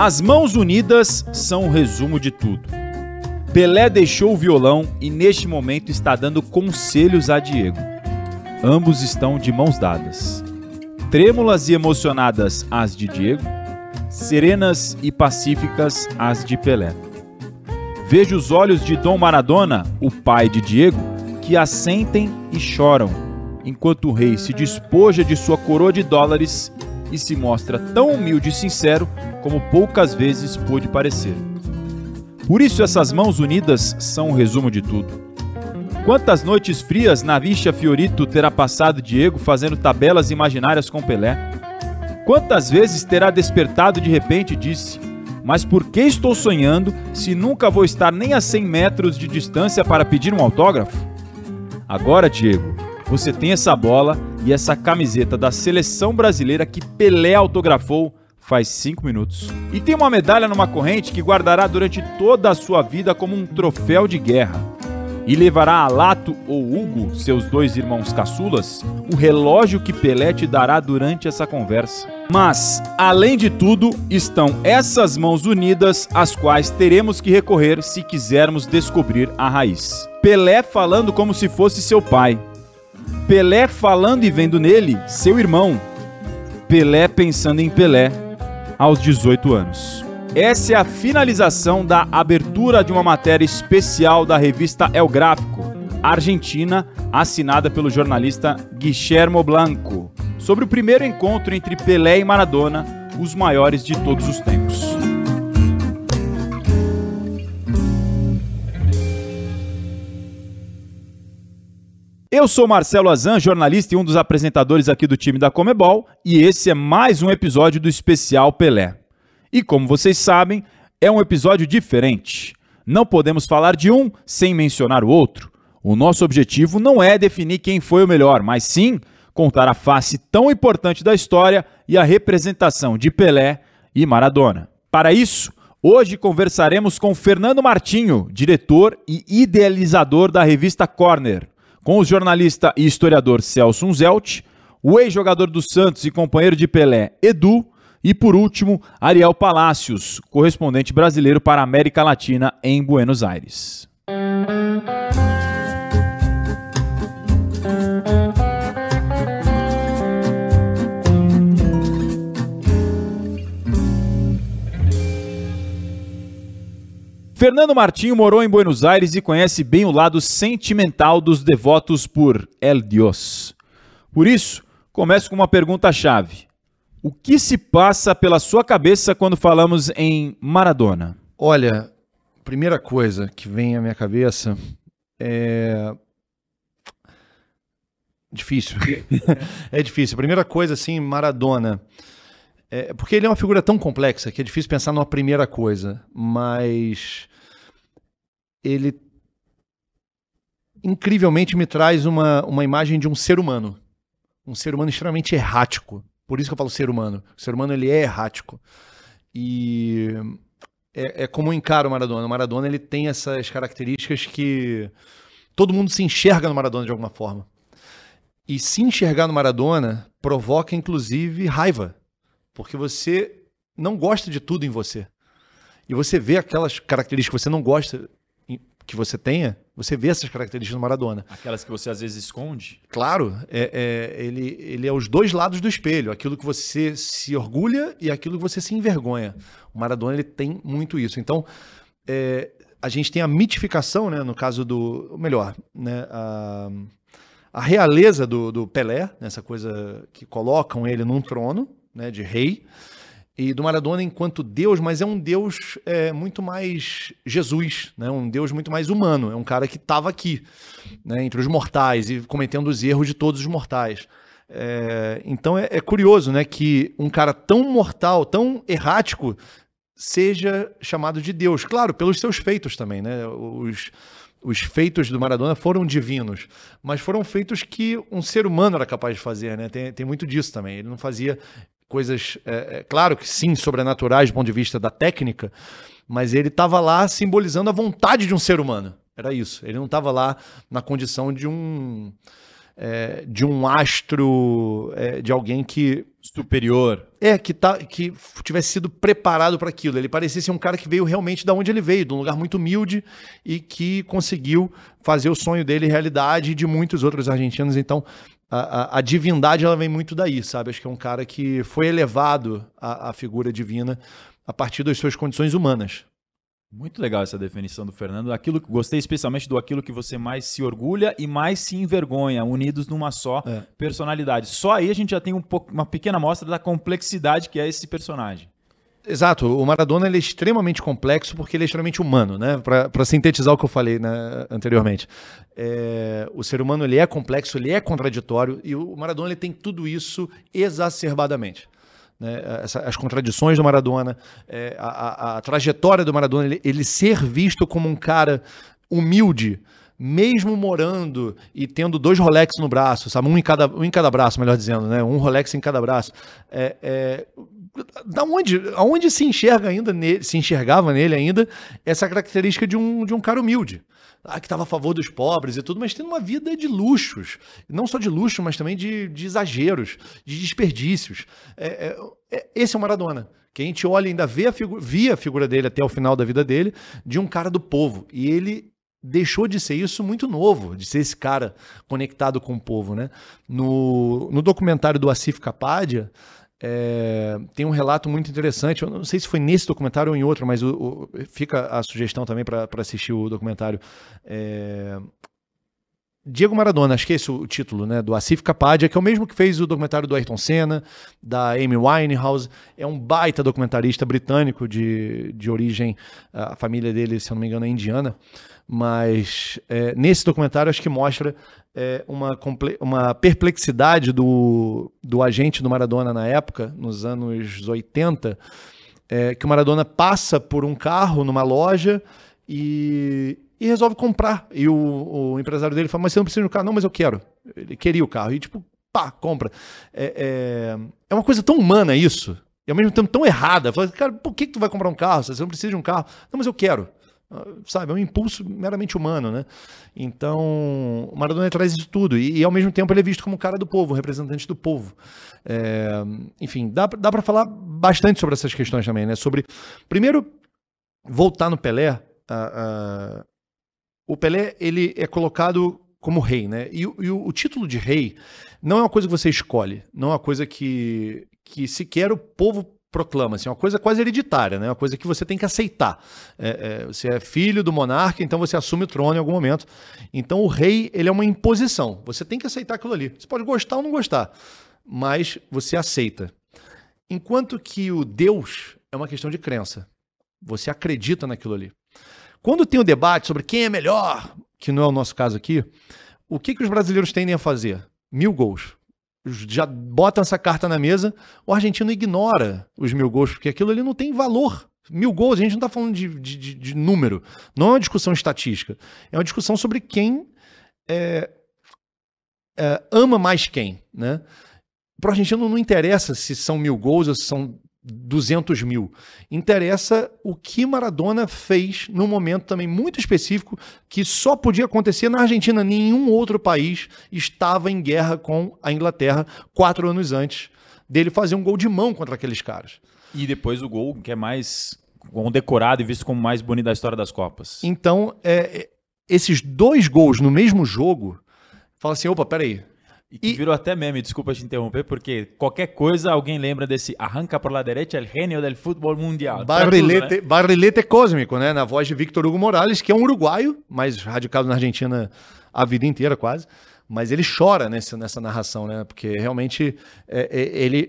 As mãos unidas são o resumo de tudo. Pelé deixou o violão e neste momento está dando conselhos a Diego. Ambos estão de mãos dadas. Trêmulas e emocionadas as de Diego, serenas e pacíficas as de Pelé. Vejo os olhos de Dom Maradona, o pai de Diego, que assentem e choram, enquanto o rei se despoja de sua coroa de dólares e se mostra tão humilde e sincero como poucas vezes pôde parecer. Por isso essas mãos unidas são o resumo de tudo. Quantas noites frias na Villa Fiorito terá passado Diego fazendo tabelas imaginárias com Pelé? Quantas vezes terá despertado de repente e disse: mas por que estou sonhando se nunca vou estar nem a 100 metros de distância para pedir um autógrafo? Agora, Diego, você tem essa bola e essa camiseta da seleção brasileira que Pelé autografou faz 5 minutos. E tem uma medalha numa corrente que guardará durante toda a sua vida como um troféu de guerra. E levará a Lato ou Hugo, seus 2 irmãos caçulas, o relógio que Pelé te dará durante essa conversa. Mas, além de tudo, estão essas mãos unidas, às quais teremos que recorrer se quisermos descobrir a raiz. Pelé falando como se fosse seu pai. Pelé falando e vendo nele seu irmão. Pelé pensando em Pelé aos 18 anos. Essa é a finalização da abertura de uma matéria especial da revista El Gráfico, argentina, assinada pelo jornalista Guillermo Blanco, sobre o primeiro encontro entre Pelé e Maradona, os maiores de todos os tempos. Eu sou Marcelo Azan, jornalista e um dos apresentadores aqui do time da Comebol, e esse é mais um episódio do especial Pelé. E como vocês sabem, é um episódio diferente. Não podemos falar de um sem mencionar o outro. O nosso objetivo não é definir quem foi o melhor, mas sim contar a face tão importante da história e a representação de Pelé e Maradona. Para isso, hoje conversaremos com Fernando Martinho, diretor e idealizador da revista Corner, com o jornalista e historiador Celso Unzelt, o ex-jogador do Santos e companheiro de Pelé, Edu, e, por último, Ariel Palacios, correspondente brasileiro para a América Latina em Buenos Aires. Fernando Martinho morou em Buenos Aires e conhece bem o lado sentimental dos devotos por El Dios. Por isso, começo com uma pergunta-chave. O que se passa pela sua cabeça quando falamos em Maradona? Olha, primeira coisa que vem à minha cabeça é... Difícil. É difícil. A primeira coisa, assim, Maradona. Porque ele é uma figura tão complexa que é difícil pensar numa primeira coisa. Mas ele incrivelmente me traz uma imagem de um ser humano. Um ser humano extremamente errático. Por isso que eu falo ser humano. O ser humano, ele é errático. E é como eu encaro o Maradona. O Maradona, ele tem essas características que todo mundo se enxerga no Maradona de alguma forma. E se enxergar no Maradona provoca, inclusive, raiva. Porque você não gosta de tudo em você. E você vê aquelas características que você não gosta que você tenha, você vê essas características no Maradona. Aquelas que você às vezes esconde? Claro, ele é os dois lados do espelho, aquilo que você se orgulha e aquilo que você se envergonha. O Maradona, ele tem muito isso. Então, a gente tem a mitificação, né, no caso do... Ou melhor, né, a realeza do Pelé, nessa coisa que colocam ele num trono, né, de rei, e do Maradona enquanto Deus, mas é um Deus muito mais Jesus, né? Um Deus muito mais humano, é um cara que estava aqui, né, entre os mortais e cometendo os erros de todos os mortais. Então é curioso, né, que um cara tão mortal, tão errático, seja chamado de Deus. Claro, pelos seus feitos também, né? Os feitos do Maradona foram divinos, mas foram feitos que um ser humano era capaz de fazer, né? Tem muito disso também. Ele não fazia coisas, claro que sim, sobrenaturais do ponto de vista da técnica, mas ele estava lá simbolizando a vontade de um ser humano. Era isso. Ele não estava lá na condição de um de um astro, de alguém que... Superior. Que tivesse sido preparado para aquilo. Ele parecia ser um cara que veio realmente de onde ele veio, de um lugar muito humilde e que conseguiu fazer o sonho dele realidade e de muitos outros argentinos. Então, a divindade ela vem muito daí, sabe? Acho que é um cara que foi elevado à figura divina a partir das suas condições humanas. Muito legal essa definição do Fernando. Gostei especialmente do aquilo que você mais se orgulha e mais se envergonha, unidos numa só personalidade. Só aí a gente já tem uma pequena amostra da complexidade que é esse personagem. Exato. O Maradona ele é extremamente complexo porque ele é extremamente humano, né? Para sintetizar o que eu falei, né, anteriormente. O ser humano ele é complexo, ele é contraditório e o Maradona ele tem tudo isso exacerbadamente. Né, as contradições do Maradona, a trajetória do Maradona, ele ser visto como um cara humilde, mesmo morando e tendo 2 Rolex no braço, sabe? Um em cada braço, melhor dizendo, né? Um Rolex em cada braço. Aonde se enxergava nele ainda essa característica de um cara humilde. Que estava a favor dos pobres e tudo, mas tendo uma vida de luxos. Não só de luxo, mas também de exageros, de desperdícios. Esse é o Maradona. Que a gente olha e ainda via a figura dele até o final da vida dele, de um cara do povo. E ele deixou de ser isso muito novo, de ser esse cara conectado com o povo. Né? No documentário do Asif Kapadia, tem um relato muito interessante, eu não sei se foi nesse documentário ou em outro, mas fica a sugestão também para assistir o documentário. Diego Maradona, acho que esse é o título, né, do Asif Kapadia, que é o mesmo que fez o documentário do Ayrton Senna, da Amy Winehouse. É um baita documentarista britânico de origem, a família dele, se eu não me engano, é indiana. Mas nesse documentário acho que mostra uma perplexidade do agente do Maradona na época, nos anos 80, que o Maradona passa por um carro numa loja e resolve comprar. E o empresário dele fala, mas você não precisa do carro? Não, mas eu quero. Ele queria o carro. E tipo, pá, compra. É uma coisa tão humana isso, e ao mesmo tempo tão errada. Fala, cara, por que tu vai comprar um carro? Você não precisa de um carro. Não, mas eu quero. Sabe, é um impulso meramente humano, né? Então, o Maradona traz isso tudo. E ao mesmo tempo ele é visto como um cara do povo, um representante do povo. Enfim, dá para falar bastante sobre essas questões também, né? Sobre, primeiro, voltar no Pelé. O Pelé, ele é colocado como rei, né? E o título de rei não é uma coisa que você escolhe, não é uma coisa que sequer o povo proclama, assim, uma coisa quase hereditária, né? Uma coisa que você tem que aceitar. Você é filho do monarca, então você assume o trono em algum momento. Então o rei, ele é uma imposição. Você tem que aceitar aquilo ali. Você pode gostar ou não gostar, mas você aceita. Enquanto que o Deus é uma questão de crença. Você acredita naquilo ali. Quando tem o debate sobre quem é melhor, que não é o nosso caso aqui, o que os brasileiros tendem a fazer? 1000 gols. Já botam essa carta na mesa, o argentino ignora os 1000 gols, porque aquilo ali não tem valor. 1000 gols, a gente não está falando de número, não é uma discussão estatística, é uma discussão sobre quem ama mais quem, né? Para o argentino não interessa se são 1000 gols ou se são 200.000. Interessa o que Maradona fez num momento também muito específico que só podia acontecer na Argentina. Nenhum outro país estava em guerra com a Inglaterra 4 anos antes dele fazer um gol de mão contra aqueles caras. E depois o gol que é mais condecorado e visto como mais bonito da história das Copas. Então, esses 2 gols no mesmo jogo, fala assim, opa, peraí. E virou até meme, desculpa te interromper, porque qualquer coisa alguém lembra desse arranca por la derecha, el genio del fútbol mundial. Barrilete cósmico, né? Na voz de Victor Hugo Morales, que é um uruguaio, mas radicado na Argentina a vida inteira quase. Mas ele chora nessa narração, né? Porque realmente,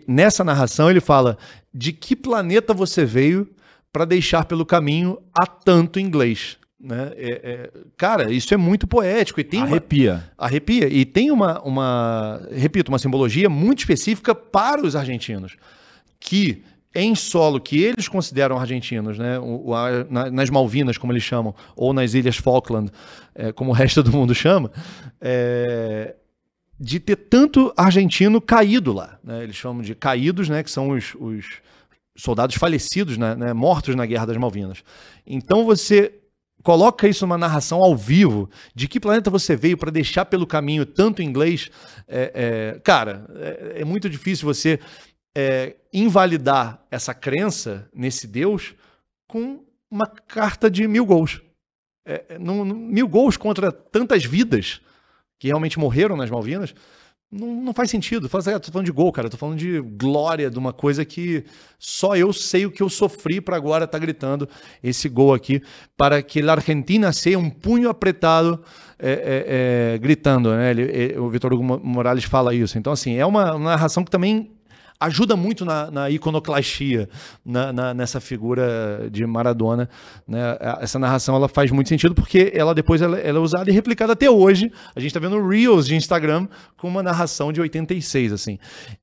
nessa narração, ele fala de que planeta você veio para deixar pelo caminho a tanto inglês. Né? Cara, isso é muito poético. E tem arrepia. Arrepia. E tem repito, uma simbologia muito específica para os argentinos. Que em solo, que eles consideram argentinos, né? Nas Malvinas, como eles chamam, ou nas Ilhas Falkland, como o resto do mundo chama, de ter tanto argentino caído lá. Né? Eles chamam de caídos, né? Que são os soldados falecidos, né? Mortos na Guerra das Malvinas. Então você coloca isso numa narração ao vivo, de que planeta você veio para deixar pelo caminho tanto inglês, cara, é muito difícil você invalidar essa crença nesse Deus com uma carta de 1000 gols. 1000 gols contra tantas vidas que realmente morreram nas Malvinas, não faz sentido. Tô falando de gol, cara. Tô falando de glória, de uma coisa que só eu sei o que eu sofri para agora estar gritando esse gol aqui, para que a Argentina seja um punho apertado, gritando, né? O Vitor Hugo Morales fala isso. Então, assim, é uma narração que também ajuda muito na iconoclastia, nessa figura de Maradona, né? Essa narração ela faz muito sentido porque ela depois ela é usada e replicada até hoje. A gente está vendo Reels de Instagram com uma narração de 86, assim.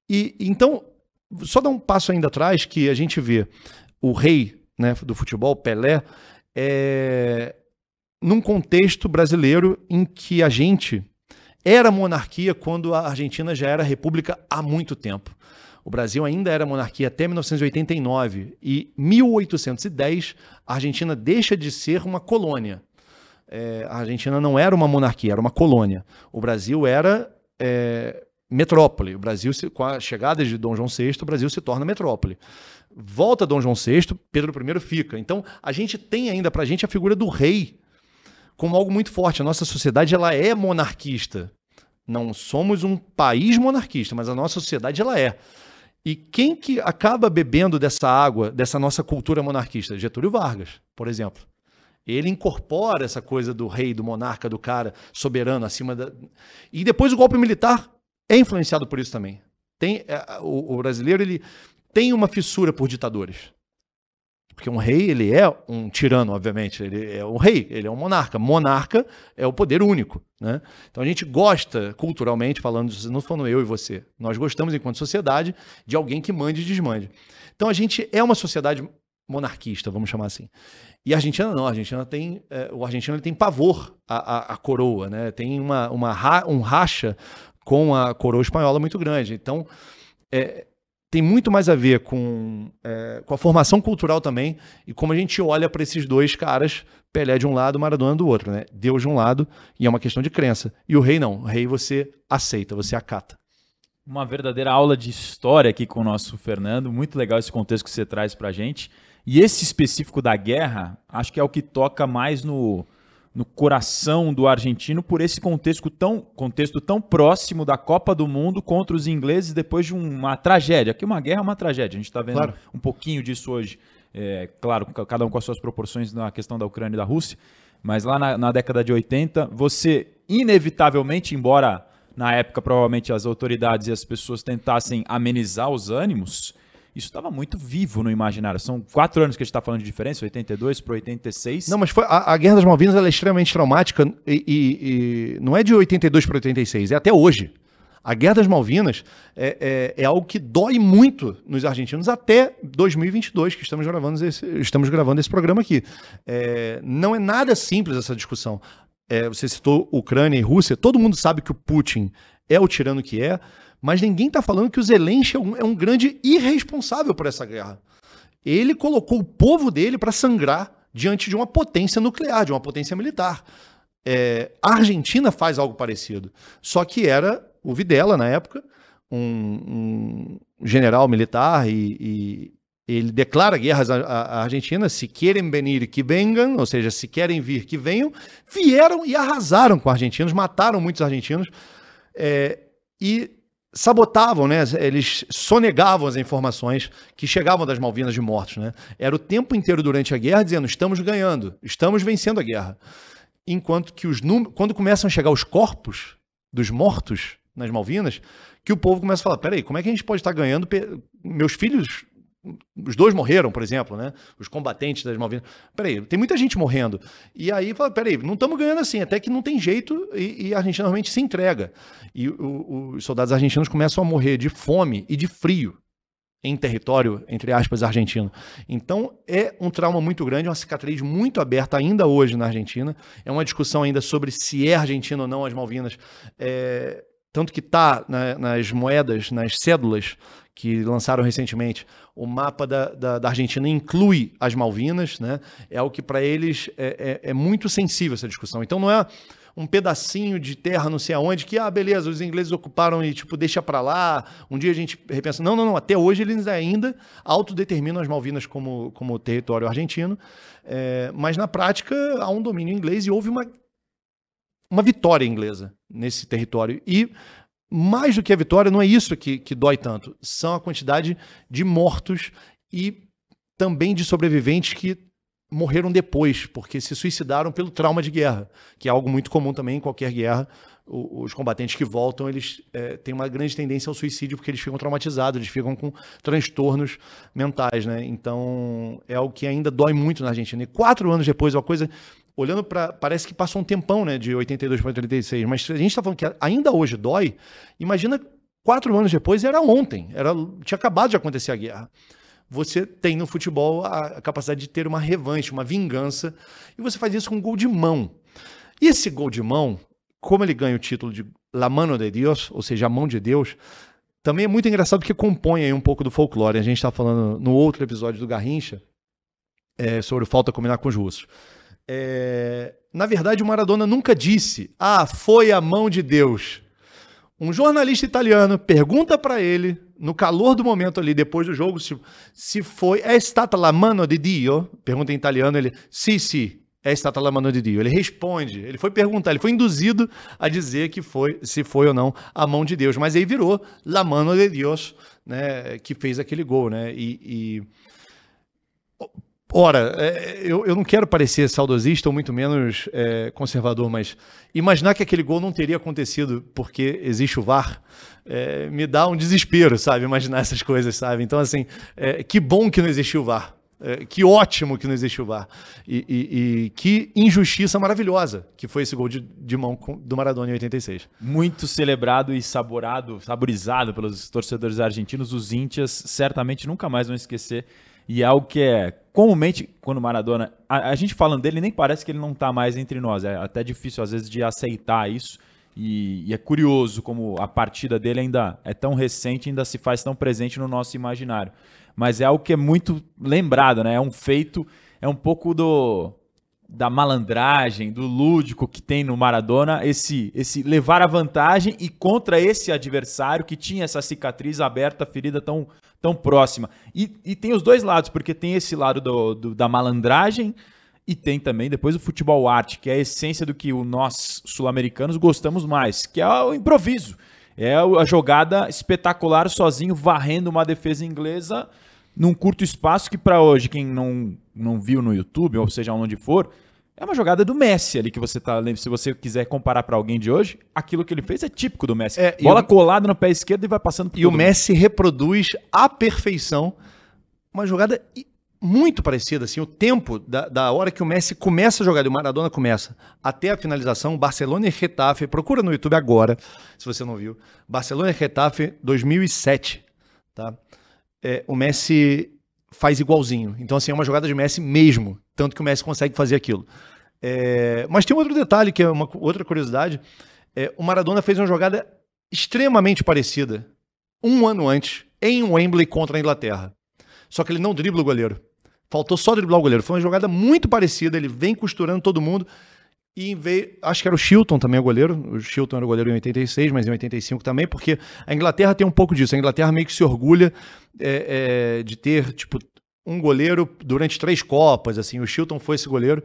E então, só dar um passo ainda atrás, que a gente vê o rei, né, do futebol, Pelé, num contexto brasileiro em que a gente era monarquia quando a Argentina já era república há muito tempo. O Brasil ainda era monarquia até 1989 e 1810 a Argentina deixa de ser uma colônia. A Argentina não era uma monarquia, era uma colônia. O Brasil era metrópole. O Brasil, com a chegada de Dom João VI, o Brasil se torna metrópole. Volta Dom João VI, Pedro I fica. Então a gente tem ainda pra gente a figura do rei como algo muito forte. A nossa sociedade ela é monarquista. Não somos um país monarquista, mas a nossa sociedade ela é. E quem que acaba bebendo dessa água, dessa nossa cultura monarquista? Getúlio Vargas, por exemplo. Ele incorpora essa coisa do rei, do monarca, do cara soberano acima da... E depois o golpe militar é influenciado por isso também. O brasileiro ele tem uma fissura por ditadores. Porque um rei, ele é um tirano, obviamente. Ele é um rei, ele é um monarca. Monarca é o poder único, né? Então a gente gosta, culturalmente falando, não falando eu e você, nós gostamos, enquanto sociedade, de alguém que mande e desmande. Então a gente é uma sociedade monarquista, vamos chamar assim. E a Argentina não, a Argentina tem, o argentino ele tem pavor à coroa, né? Tem um racha com a coroa espanhola muito grande. Então, tem muito mais a ver com a formação cultural também e como a gente olha para esses dois caras, Pelé de um lado, Maradona do outro, né? Deus de um lado, e é uma questão de crença. E o rei não, o rei você aceita, você acata. Uma verdadeira aula de história aqui com o nosso Fernando, muito legal esse contexto que você traz pra gente. E esse específico da guerra, acho que é o que toca mais no coração do argentino por esse contexto tão próximo da Copa do Mundo contra os ingleses depois de uma tragédia. Aqui uma guerra é uma tragédia, a gente está vendo claro. Um pouquinho disso hoje. Claro, cada um com as suas proporções na questão da Ucrânia e da Rússia, mas lá na década de 80, você inevitavelmente, embora na época provavelmente as autoridades e as pessoas tentassem amenizar os ânimos, isso estava muito vivo no imaginário. São 4 anos que a gente está falando de diferença, 82 para 86. Não, mas a Guerra das Malvinas ela é extremamente traumática e não é de 82 para 86, é até hoje. A Guerra das Malvinas é algo que dói muito nos argentinos até 2022, que estamos gravando esse programa aqui. Não é nada simples essa discussão. Você citou Ucrânia e Rússia, todo mundo sabe que o Putin é o tirano que é, mas ninguém está falando que o Zelensky é um grande irresponsável por essa guerra. Ele colocou o povo dele para sangrar diante de uma potência nuclear, de uma potência militar. A Argentina faz algo parecido, só que era o Videla, na época, um general militar, e ele declara guerras à Argentina, se querem venir, que venham, ou seja, se querem vir, que venham. Vieram e arrasaram com os argentinos, mataram muitos argentinos, e sabotavam, né? Eles sonegavam as informações que chegavam das Malvinas de mortos, né? Era o tempo inteiro durante a guerra dizendo, estamos ganhando, estamos vencendo a guerra. Enquanto que quando começam a chegar os corpos dos mortos nas Malvinas, que o povo começa a falar, peraí, como é que a gente pode estar ganhando? Meus filhos, os 2 morreram, por exemplo, né? Os combatentes das Malvinas. Peraí, tem muita gente morrendo. E aí fala, peraí, não estamos ganhando assim, até que não tem jeito e a Argentina realmente se entrega. E os soldados argentinos começam a morrer de fome e de frio em território, entre aspas, argentino. Então é um trauma muito grande, uma cicatriz muito aberta ainda hoje na Argentina. É uma discussão ainda sobre se é argentino ou não as Malvinas. tanto que está nas moedas, nas cédulas que lançaram recentemente, o mapa da Argentina inclui as Malvinas, né? É algo que para eles é muito sensível essa discussão. Então não é um pedacinho de terra não sei aonde que, beleza, os ingleses ocuparam e tipo, deixa para lá, um dia a gente repensa. Não, até hoje eles ainda autodeterminam as Malvinas como território argentino, mas na prática há um domínio inglês e houve uma vitória inglesa nesse território. E mais do que a vitória, não é isso que dói tanto, são a quantidade de mortos e também de sobreviventes que morreram depois, porque se suicidaram pelo trauma de guerra, que é algo muito comum também em qualquer guerra. Os combatentes que voltam, eles têm uma grande tendência ao suicídio, porque eles ficam traumatizados, eles ficam com transtornos mentais, né? Então, é algo que ainda dói muito na Argentina. E 4 anos depois, uma coisa... Olhando para... Parece que passou um tempão, né? De 82 para 86. Mas se a gente está falando que ainda hoje dói, imagina 4 anos depois, era ontem. Tinha acabado de acontecer a guerra. Você tem no futebol a capacidade de ter uma revanche, uma vingança, e você faz isso com um gol de mão. E esse gol de mão, como ele ganha o título de La Mano de Dios, ou seja, a mão de Deus, também é muito engraçado porque compõe aí um pouco do folclore. A gente está falando no outro episódio do Garrincha sobre o falta combinar com os russos. Na verdade, o Maradona nunca disse, foi a mão de Deus. Um jornalista italiano pergunta para ele, no calor do momento ali, depois do jogo, se foi, è stata la mano di Dio? Pergunta em italiano, ele, sì, è stata la mano di Dio. Ele responde, ele foi perguntar, ele foi induzido a dizer que se foi ou não a mão de Deus, mas aí virou la mano de Dios, né, que fez aquele gol, né, Ora, eu não quero parecer saudosista ou muito menos conservador, mas imaginar que aquele gol não teria acontecido porque existe o VAR, me dá um desespero, sabe? Imaginar essas coisas, sabe? Então, assim, que bom que não existiu o VAR. Que ótimo que não existiu o VAR. E que injustiça maravilhosa que foi esse gol de mão do Maradona em 86. Muito celebrado e saborizado pelos torcedores argentinos. Os íntias certamente nunca mais vão esquecer. E é algo que comumente, quando o Maradona... A gente falando dele, nem parece que ele não está mais entre nós. É até difícil, às vezes, de aceitar isso. E é curioso como a partida dele ainda é tão recente, ainda se faz tão presente no nosso imaginário. Mas é algo que é muito lembrado, né? É um feito, é um pouco da malandragem, do lúdico que tem no Maradona, esse levar a vantagem e contra esse adversário que tinha essa cicatriz aberta, ferida tão próxima. E tem os dois lados, porque tem esse lado da malandragem e tem também depois o futebol arte, que é a essência do que nós sul-americanos gostamos mais, que é o improviso. É a jogada espetacular sozinho, varrendo uma defesa inglesa num curto espaço que para hoje, quem não viu no YouTube, ou seja, onde for, é uma jogada do Messi ali que você tá lendo. Se você quiser comparar para alguém de hoje, aquilo que ele fez é típico do Messi. Bola colada no pé esquerdo e vai passando por E o Messi reproduz à perfeição uma jogada muito parecida, assim, o tempo da hora que o Messi começa a jogar, e o Maradona começa, até a finalização, Barcelona e Getafe, procura no YouTube agora, se você não viu, Barcelona e Getafe 2007, tá? O Messi faz igualzinho, então assim, é uma jogada de Messi mesmo, tanto que o Messi consegue fazer aquilo. Mas tem um outro detalhe, que é uma outra curiosidade, o Maradona fez uma jogada extremamente parecida, um ano antes, em Wembley contra a Inglaterra, só que ele não dribla o goleiro. Faltou só driblar o goleiro. Foi uma jogada muito parecida. Ele vem costurando todo mundo. E acho que era o Shilton também o goleiro. O Shilton era o goleiro em 86, mas em 85 também, porque a Inglaterra tem um pouco disso. A Inglaterra meio que se orgulha de ter tipo um goleiro durante 3 Copas. Assim. O Shilton foi esse goleiro.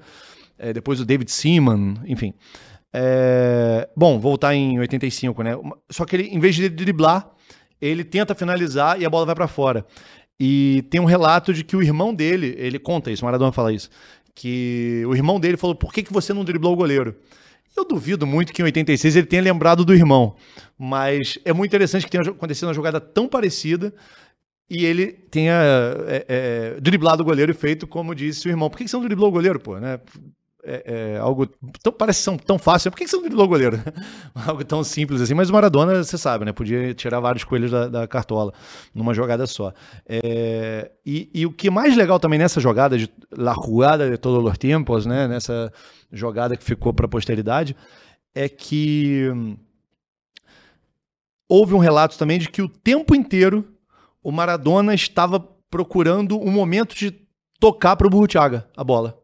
Depois o David Seaman, enfim. Bom, voltar em 85, né? Só que ele, em vez de driblar, ele tenta finalizar e a bola vai para fora. E tem um relato de que o irmão dele, ele conta isso, o Maradona fala isso, que o irmão dele falou, por que você não driblou o goleiro? Eu duvido muito que em 86 ele tenha lembrado do irmão, mas é muito interessante que tenha acontecido uma jogada tão parecida e ele tenha driblado o goleiro e feito como disse o irmão. Por que você não driblou o goleiro, pô? Né? Algo parece tão fácil. Por que você não driblou o goleiro? Algo tão simples assim. Mas o Maradona, você sabe, né? Podia tirar vários coelhos da cartola numa jogada só. E o que é mais legal também nessa jogada, de La Jugada de Todos los Tiempos, né? Nessa jogada que ficou para a posteridade, é que houve um relato também de que o tempo inteiro o Maradona estava procurando um momento de tocar para o Burruchaga a bola.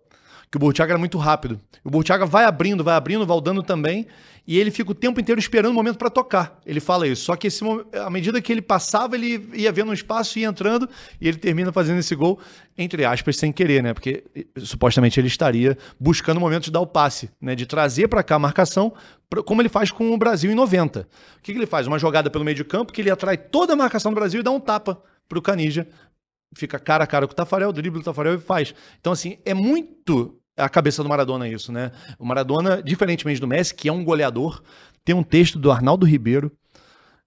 Que o Burruchaga era muito rápido. O Burruchaga vai abrindo, o Valdano também, e ele fica o tempo inteiro esperando o momento para tocar. Ele fala isso. Só que à medida que ele passava, ele ia vendo um espaço e ia entrando, e ele termina fazendo esse gol, entre aspas, sem querer, né? Porque supostamente ele estaria buscando o momento de dar o passe, né? De trazer para cá a marcação, como ele faz com o Brasil em 90. O que ele faz? Uma jogada pelo meio de campo, que ele atrai toda a marcação do Brasil e dá um tapa para o Canija. Fica cara a cara com o Taffarel, dribla o Taffarel e faz. Então, assim, é muito a cabeça do Maradona isso, né? O Maradona, diferentemente do Messi, que é um goleador, tem um texto do Arnaldo Ribeiro,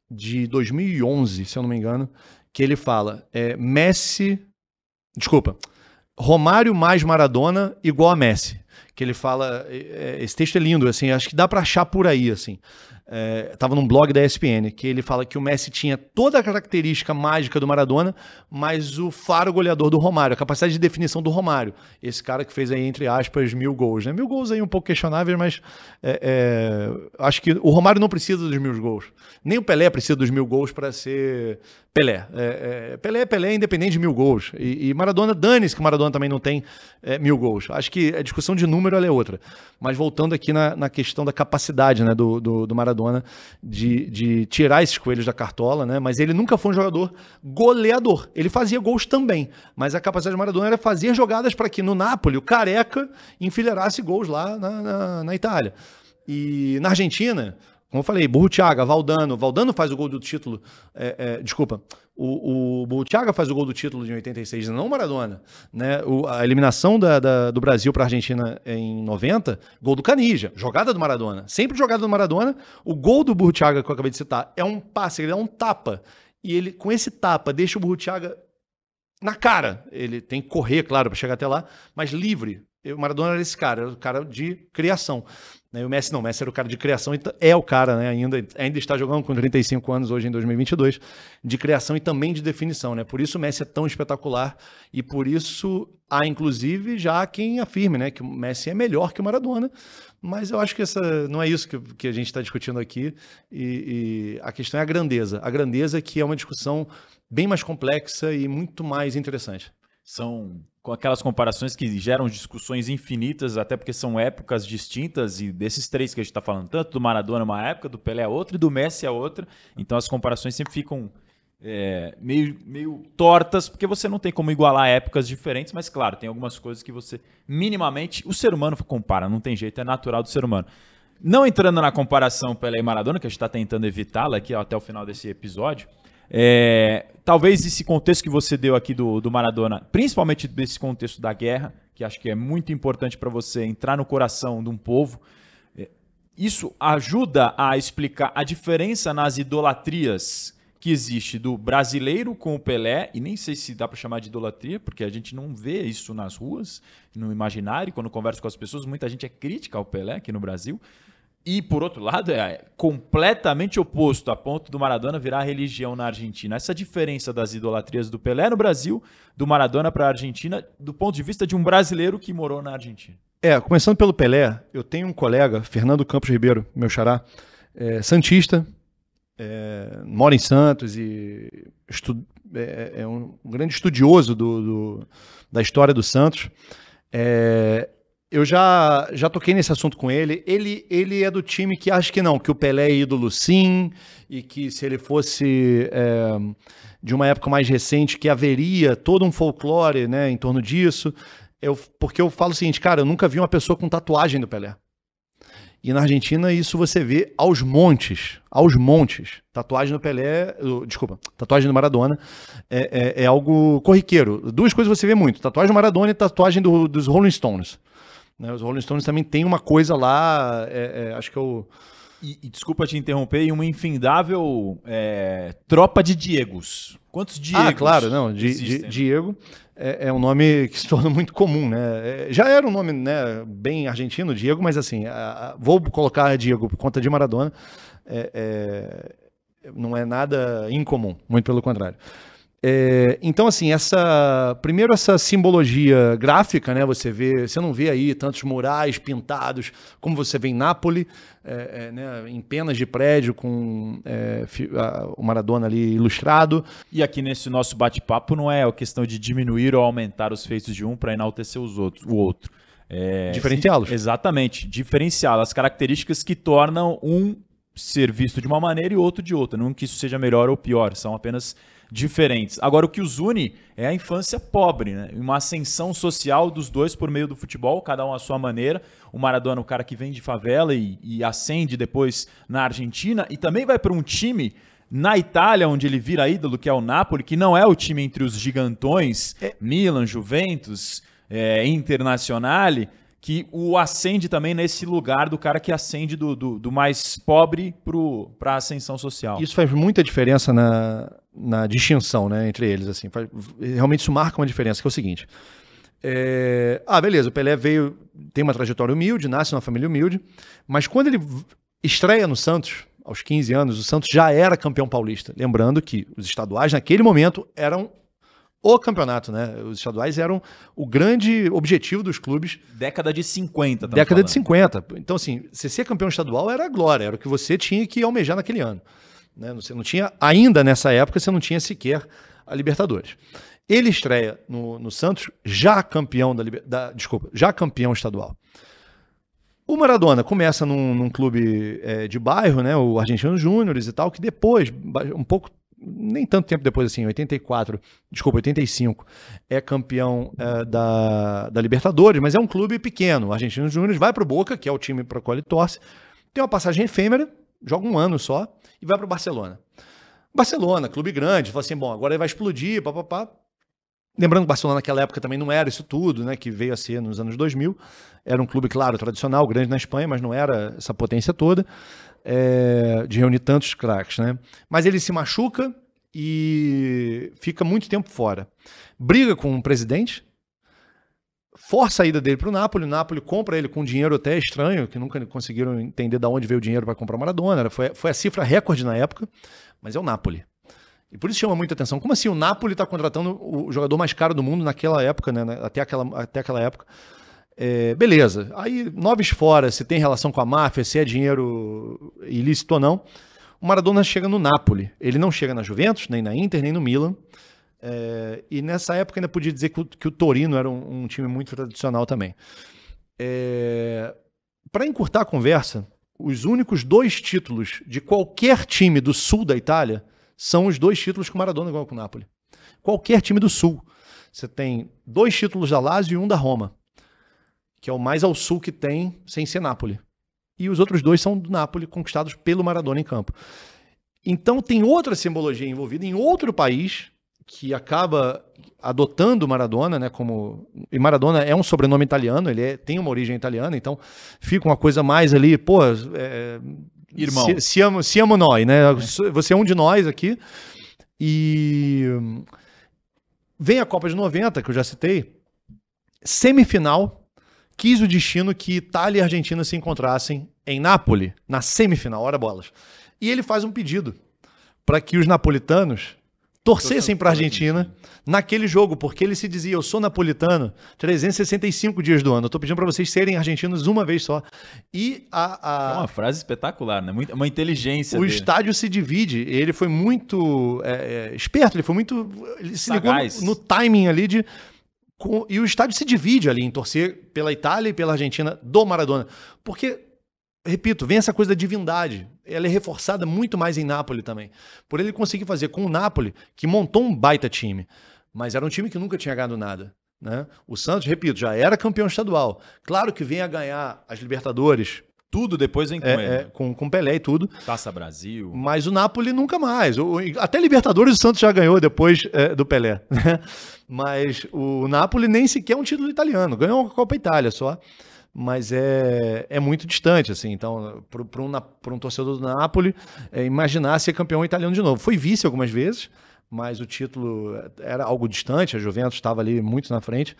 de 2011, se eu não me engano, que ele fala, Romário mais Maradona igual a Messi. Que ele fala, esse texto é lindo, assim, acho que dá pra achar por aí, assim. Tava num blog da ESPN, que ele fala que o Messi tinha toda a característica mágica do Maradona, mas o faro goleador do Romário, a capacidade de definição do Romário. Esse cara que fez aí, entre aspas, 1000 gols. Né? 1000 gols aí um pouco questionáveis, mas acho que o Romário não precisa dos 1000 gols. Nem o Pelé precisa dos 1000 gols para ser Pelé. Pelé é Pelé independente de 1000 gols. E Maradona, dane-se que Maradona também não tem 1000 gols. Acho que a discussão de número ela é outra. Mas voltando aqui na questão da capacidade, né, do Maradona de tirar esses coelhos da cartola, né? Mas ele nunca foi um jogador goleador. Ele fazia gols também, mas a capacidade do Maradona era fazer jogadas para que no Napoli o Careca enfileirasse gols lá na Itália. E na Argentina, como eu falei, Burruchaga, Valdano faz o gol do título, o Burruchaga faz o gol do título de 86, não o Maradona, né? A eliminação do Brasil para a Argentina em 90, gol do Canija, jogada do Maradona, sempre jogada do Maradona. O gol do Burruchaga que eu acabei de citar é um passe, ele é um tapa, e ele com esse tapa deixa o Burruchaga na cara, ele tem que correr, claro, para chegar até lá, mas livre. O Maradona era esse cara, era o cara de criação. E o Messi não, o Messi era o cara de criação, é o cara, né? Ainda está jogando com 35 anos hoje em 2022, de criação e também de definição, né? Por isso o Messi é tão espetacular e por isso há inclusive já quem afirme, né, que o Messi é melhor que o Maradona, mas eu acho que não é isso que a gente está discutindo aqui e a questão é a grandeza que é uma discussão bem mais complexa e muito mais interessante. São com aquelas comparações que geram discussões infinitas, até porque são épocas distintas, e desses três que a gente está falando, tanto do Maradona uma época, do Pelé a outra e do Messi a outra, então as comparações sempre ficam meio tortas, porque você não tem como igualar épocas diferentes, mas claro, tem algumas coisas que você minimamente, o ser humano compara, não tem jeito, é natural do ser humano. Não entrando na comparação Pelé e Maradona, que a gente está tentando evitá-la aqui até o final desse episódio, talvez esse contexto que você deu aqui do Maradona, principalmente desse contexto da guerra, que acho que é muito importante para você entrar no coração de um povo, isso ajuda a explicar a diferença nas idolatrias que existe do brasileiro com o Pelé, e nem sei se dá para chamar de idolatria, porque a gente não vê isso nas ruas, no imaginário, quando conversa com as pessoas, muita gente é crítica ao Pelé aqui no Brasil. E, por outro lado, é completamente oposto, a ponto do Maradona virar religião na Argentina. Essa diferença das idolatrias do Pelé no Brasil, do Maradona para a Argentina, do ponto de vista de um brasileiro que morou na Argentina. Começando pelo Pelé, eu tenho um colega, Fernando Campos Ribeiro, meu xará, santista, mora em Santos e é um grande estudioso da história do Santos. Eu já toquei nesse assunto com ele. Ele é do time que acha que não, que o Pelé é ídolo sim, e que se ele fosse de uma época mais recente, que haveria todo um folclore, né, em torno disso. Porque eu falo o seguinte, cara, eu nunca vi uma pessoa com tatuagem do Pelé. E na Argentina isso você vê aos montes. Tatuagem do Pelé, tatuagem do Maradona é algo corriqueiro. Duas coisas você vê muito, tatuagem do Maradona e tatuagem dos Rolling Stones. Os Rolling Stones também tem uma coisa lá, acho que eu... E desculpa te interromper, uma infindável tropa de Diegos. Quantos Diegos? Claro, não, Diego é um nome que se torna muito comum, né? Já era um nome, né, bem argentino, Diego, mas assim, vou colocar Diego por conta de Maradona, não é nada incomum, muito pelo contrário. Então, assim, primeiro essa simbologia gráfica, né? Você não vê aí tantos murais pintados como você vê em Nápoles, né? Em penas de prédio com o Maradona ali ilustrado. E aqui nesse nosso bate-papo não é a questão de diminuir ou aumentar os feitos de um para enaltecer o outro. Diferenciá-los. Exatamente, diferenciá-los. As características que tornam um ser visto de uma maneira e outro de outra. Não que isso seja melhor ou pior, são apenas diferentes. Agora, o que os une é a infância pobre, né? Uma ascensão social dos dois por meio do futebol, cada um à sua maneira. O Maradona, o cara que vem de favela e ascende depois na Argentina, e também vai para um time na Itália, onde ele vira ídolo, que é o Napoli, que não é o time entre os gigantões, Milan, Juventus, Internazionale, que o ascende também nesse lugar do cara que ascende do mais pobre para a ascensão social. Isso faz muita diferença na distinção, né, entre eles. Assim, realmente isso marca uma diferença, que é o seguinte. Beleza, o Pelé tem uma trajetória humilde, nasce numa família humilde, mas quando ele estreia no Santos, aos 15 anos, o Santos já era campeão paulista. Lembrando que os estaduais, naquele momento, eram o campeonato, né? Os estaduais eram o grande objetivo dos clubes. Década de 50. Década de 50. Então, assim, você ser campeão estadual era a glória, era o que você tinha que almejar naquele ano. Né? Você não tinha, ainda nessa época, você não tinha sequer a Libertadores. Ele estreia no Santos já campeão já campeão estadual. O Maradona começa num clube de bairro, né? O Argentinos Júniores e tal, que depois, nem tanto tempo depois, assim, 85, é campeão da Libertadores, mas é um clube pequeno. O Argentinos Júnior vai para o Boca, que é o time para o qual ele torce, tem uma passagem efêmera, joga um ano só, e vai para o Barcelona. Barcelona, clube grande, fala assim, bom, agora ele vai explodir, papapá. Lembrando que o Barcelona naquela época também não era isso tudo, né, que veio a ser nos anos 2000. Era um clube, claro, tradicional, grande na Espanha, mas não era essa potência toda. De reunir tantos craques, né? Mas ele se machuca e fica muito tempo fora. Briga com o presidente, força a ida dele para o Napoli. O Napoli compra ele com dinheiro até estranho, que nunca conseguiram entender de onde veio o dinheiro para comprar o Maradona. Foi a cifra recorde na época, mas é o Napoli. E por isso chama muita atenção. Como assim o Napoli está contratando o jogador mais caro do mundo naquela época, né? Até aquela época. Beleza, aí noves fora, se tem relação com a máfia, se é dinheiro ilícito ou não. O Maradona chega no Napoli, ele não chega na Juventus, nem na Inter, nem no Milan. E nessa época ainda podia dizer que o Torino era um time muito tradicional também. Para encurtar a conversa, os únicos 2 títulos de qualquer time do sul da Itália são os 2 títulos que o Maradona ganhou com o Napoli. Qualquer time do sul. Você tem 2 títulos da Lazio e 1 da Roma, que é o mais ao sul que tem, sem ser Nápoles. E os outros 2 são do Nápoles, conquistados pelo Maradona em campo. Então tem outra simbologia envolvida em outro país que acaba adotando o Maradona, né? E Maradona é um sobrenome italiano, ele tem uma origem italiana, então fica uma coisa mais ali, pô, irmão. Siamo nós, né? Você é um de nós aqui. E vem a Copa de 90, que eu já citei, semifinal. Quis o destino que Itália e Argentina se encontrassem em Nápoles, na semifinal, ora bolas. E ele faz um pedido para que os napolitanos torcessem para a Argentina naquele jogo, porque ele se dizia, eu sou napolitano 365 dias do ano, eu estou pedindo para vocês serem argentinos uma vez só. E é uma frase espetacular, né? Uma inteligência o dele. Estádio se divide, ele foi muito esperto, ele se ligou no timing ali e o estádio se divide ali em torcer pela Itália e pela Argentina do Maradona. Porque, repito, vem essa coisa da divindade. Ela é reforçada muito mais em Nápoles também. Por ele conseguir fazer com o Nápoles, que montou um baita time. Mas era um time que nunca tinha ganhado nada. Né? O Santos, repito, já era campeão estadual. Claro que vem a ganhar as Libertadores. Tudo depois vem com ele. Com Pelé e tudo. Taça Brasil. Mas o Napoli nunca mais. Até Libertadores o Santos já ganhou depois do Pelé. Mas o Napoli nem sequer é um título italiano. Ganhou a Copa Itália só. Mas é muito distante, assim. Então, para um torcedor do Napoli, imaginar ser campeão italiano de novo. Foi vice algumas vezes, mas o título era algo distante. A Juventus estava ali muito na frente,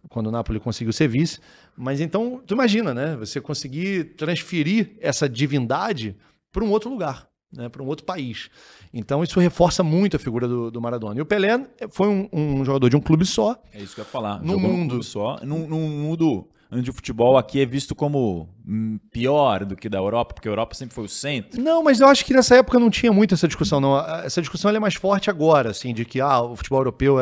quando o Napoli conseguiu ser vice. Mas então, tu imagina, né? Você conseguir transferir essa divindade para um outro lugar. né, para um outro país. Então isso reforça muito a figura do Maradona. E o Pelé foi um jogador de um clube só. É isso que eu ia falar. No Jogou mundo. clube só. Num mundo onde o futebol aqui é visto como pior do que da Europa, porque a Europa sempre foi o centro. Não, mas eu acho que nessa época não tinha muito essa discussão, não. Essa discussão ela é mais forte agora, assim, de que o futebol europeu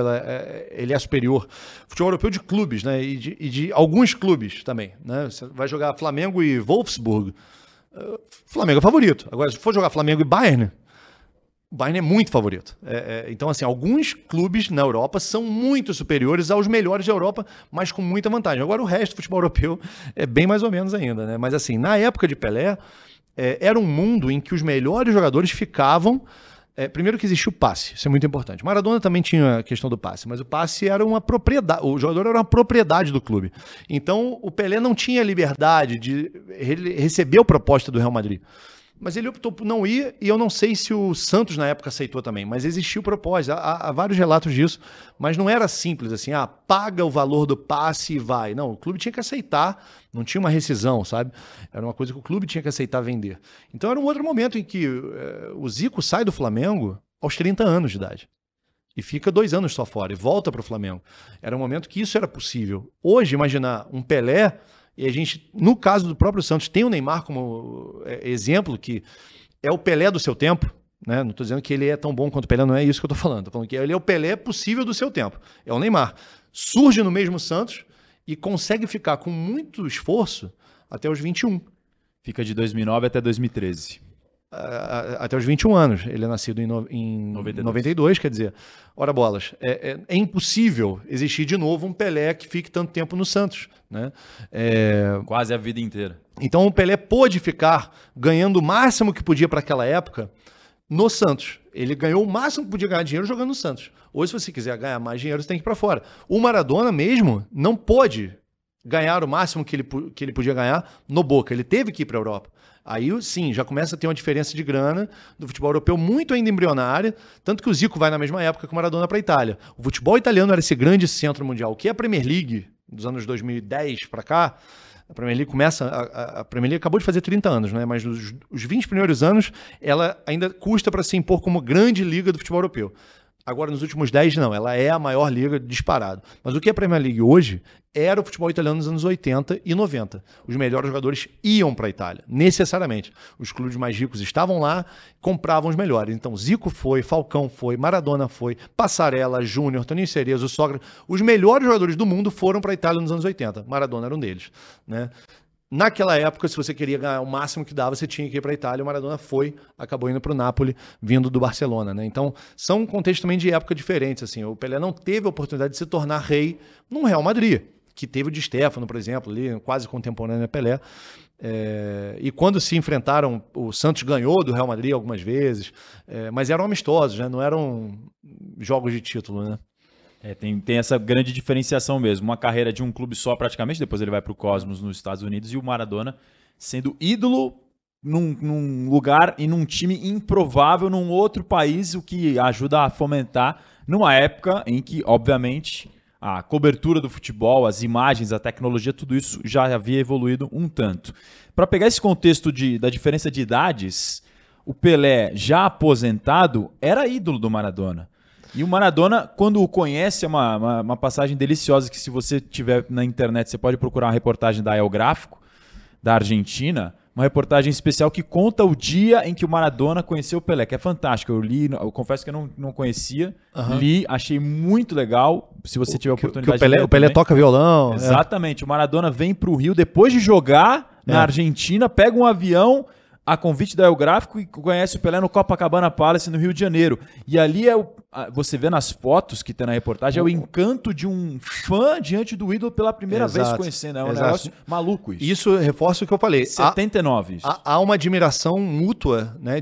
ele é superior. O futebol europeu de clubes, né? E de alguns clubes também, né? Você vai jogar Flamengo e Wolfsburg. Flamengo é favorito. Agora, se for jogar Flamengo e Bayern, o Bayern é muito favorito. Então, assim, alguns clubes na Europa são muito superiores aos melhores da Europa, mas com muita vantagem. Agora, o resto do futebol europeu é bem mais ou menos ainda, né? Mas, assim, na época de Pelé, era um mundo em que os melhores jogadores ficavam... primeiro que existia o passe, isso é muito importante. Maradona também tinha a questão do passe, mas o passe era uma propriedade, o jogador era uma propriedade do clube. Então, o Pelé não tinha liberdade de receber a proposta do Real Madrid. Mas ele optou por não ir, e eu não sei se o Santos na época aceitou também, mas existiu propósito, há vários relatos disso, mas não era simples assim, paga o valor do passe e vai. Não, o clube tinha que aceitar, não tinha uma rescisão, sabe? Era uma coisa que o clube tinha que aceitar vender. Então era um outro momento em que o Zico sai do Flamengo aos 30 anos de idade. E fica 2 anos só fora, e volta para o Flamengo. Era um momento que isso era possível. Hoje, imaginar um Pelé... E a gente, no caso do próprio Santos, tem o Neymar como exemplo, que é o Pelé do seu tempo, né? Não estou dizendo que ele é tão bom quanto o Pelé, não é isso que eu estou falando. Estou falando que ele é o Pelé possível do seu tempo. É o Neymar. Surge no mesmo Santos e consegue ficar com muito esforço até os 21. Fica de 2009 até 2013. Até os 21 anos. Ele é nascido em 92, quer dizer, ora bolas. É impossível existir de novo um Pelé que fique tanto tempo no Santos, né? Quase a vida inteira. Então o Pelé pôde ficar ganhando o máximo que podia para aquela época no Santos. Ele ganhou o máximo que podia ganhar dinheiro jogando no Santos. Hoje, se você quiser ganhar mais dinheiro, você tem que ir para fora. O Maradona mesmo não pôde ganhar o máximo que ele podia ganhar no Boca. Ele teve que ir para a Europa. Aí, sim, já começa a ter uma diferença de grana do futebol europeu muito ainda embrionária, tanto que o Zico vai na mesma época que o Maradona para a Itália. O futebol italiano era esse grande centro mundial. O que é a Premier League dos anos 2010 para cá, a Premier League a Premier League acabou de fazer 30 anos, né? Mas os 20 primeiros anos, ela ainda custa para se impor como grande liga do futebol europeu. Agora, nos últimos 10, não. Ela é a maior liga disparado. Mas o que é a Premier League hoje era o futebol italiano nos anos 80 e 90. Os melhores jogadores iam para a Itália, necessariamente. Os clubes mais ricos estavam lá, compravam os melhores. Então, Zico foi, Falcão foi, Maradona foi, Passarella, Júnior, Toninho Cerezo, Sócrates. Os melhores jogadores do mundo foram para a Itália nos anos 80. Maradona era um deles, né? Naquela época, se você queria ganhar o máximo que dava, você tinha que ir para a Itália. O Maradona acabou indo para o Napoli, vindo do Barcelona, né? Então, são contextos também de época diferentes. Assim. O Pelé não teve a oportunidade de se tornar rei num Real Madrid, que teve o Di Stéfano, por exemplo, ali, quase contemporâneo a Pelé. E quando se enfrentaram, o Santos ganhou do Real Madrid algumas vezes, mas eram amistosos, né? Não eram jogos de título, né? Tem essa grande diferenciação mesmo. Uma carreira de um clube só praticamente, depois ele vai para o Cosmos nos Estados Unidos, e o Maradona sendo ídolo num lugar e num time improvável num outro país, o que ajuda a fomentar numa época em que, obviamente, a cobertura do futebol, as imagens, a tecnologia, tudo isso já havia evoluído um tanto. Para pegar esse contexto da diferença de idades, o Pelé, já aposentado, era ídolo do Maradona. E o Maradona, quando o conhece, é uma passagem deliciosa que, se você tiver na internet, você pode procurar uma reportagem da El Gráfico, da Argentina, uma reportagem especial que conta o dia em que o Maradona conheceu o Pelé, que é fantástico. Eu li, eu confesso que eu não conhecia, li, achei muito legal. Se você tiver a oportunidade de ler o Pelé toca violão. Exatamente, o Maradona vem para o Rio depois de jogar na Argentina, pega um avião a convite da El Gráfico e conhece o Pelé no Copacabana Palace, no Rio de Janeiro. E ali você vê nas fotos que tem na reportagem, é o encanto de um fã diante do ídolo pela primeira vez conhecendo. É um negócio maluco isso. Isso reforça o que eu falei. 79 isso. Há uma admiração mútua, né,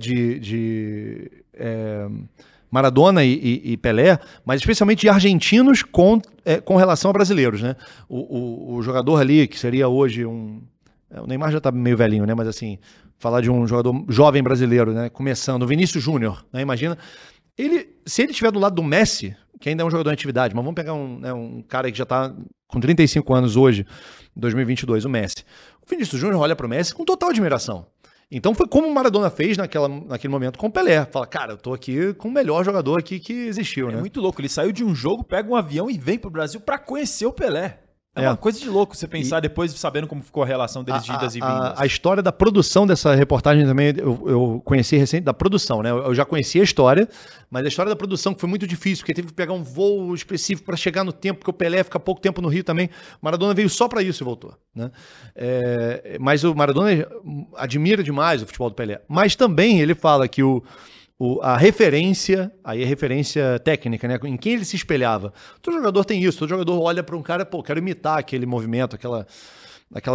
Maradona e Pelé, mas especialmente de argentinos com relação a brasileiros, né? O jogador ali, que seria hoje o Neymar já está meio velhinho, né? Mas assim, falar de um jogador jovem brasileiro, né? Começando, o Vinícius Júnior, né? Imagina. Se ele estiver do lado do Messi, que ainda é um jogador em atividade, mas vamos pegar um cara que já está com 35 anos hoje, em 2022, o Messi. O Vinícius Júnior olha para o Messi com total admiração. Então foi como o Maradona fez naquele momento com o Pelé. Fala, cara, eu tô aqui com o melhor jogador aqui que existiu, né? É muito louco. Ele saiu de um jogo, pega um avião e vem pro Brasil pra conhecer o Pelé. É uma coisa de louco você pensar depois, sabendo como ficou a relação deles de idas e vindas. A história da produção dessa reportagem também, eu conheci recente, da produção, né? Eu já conhecia a história, mas a história da produção que foi muito difícil, porque teve que pegar um voo específico para chegar no tempo, porque o Pelé fica pouco tempo no Rio também. Maradona veio só para isso e voltou, né? Mas o Maradona admira demais o futebol do Pelé. Mas também ele fala que a referência, aí é referência técnica, né? Em quem ele se espelhava. Todo jogador tem isso, todo jogador olha para um cara, pô, quero imitar aquele movimento, aquela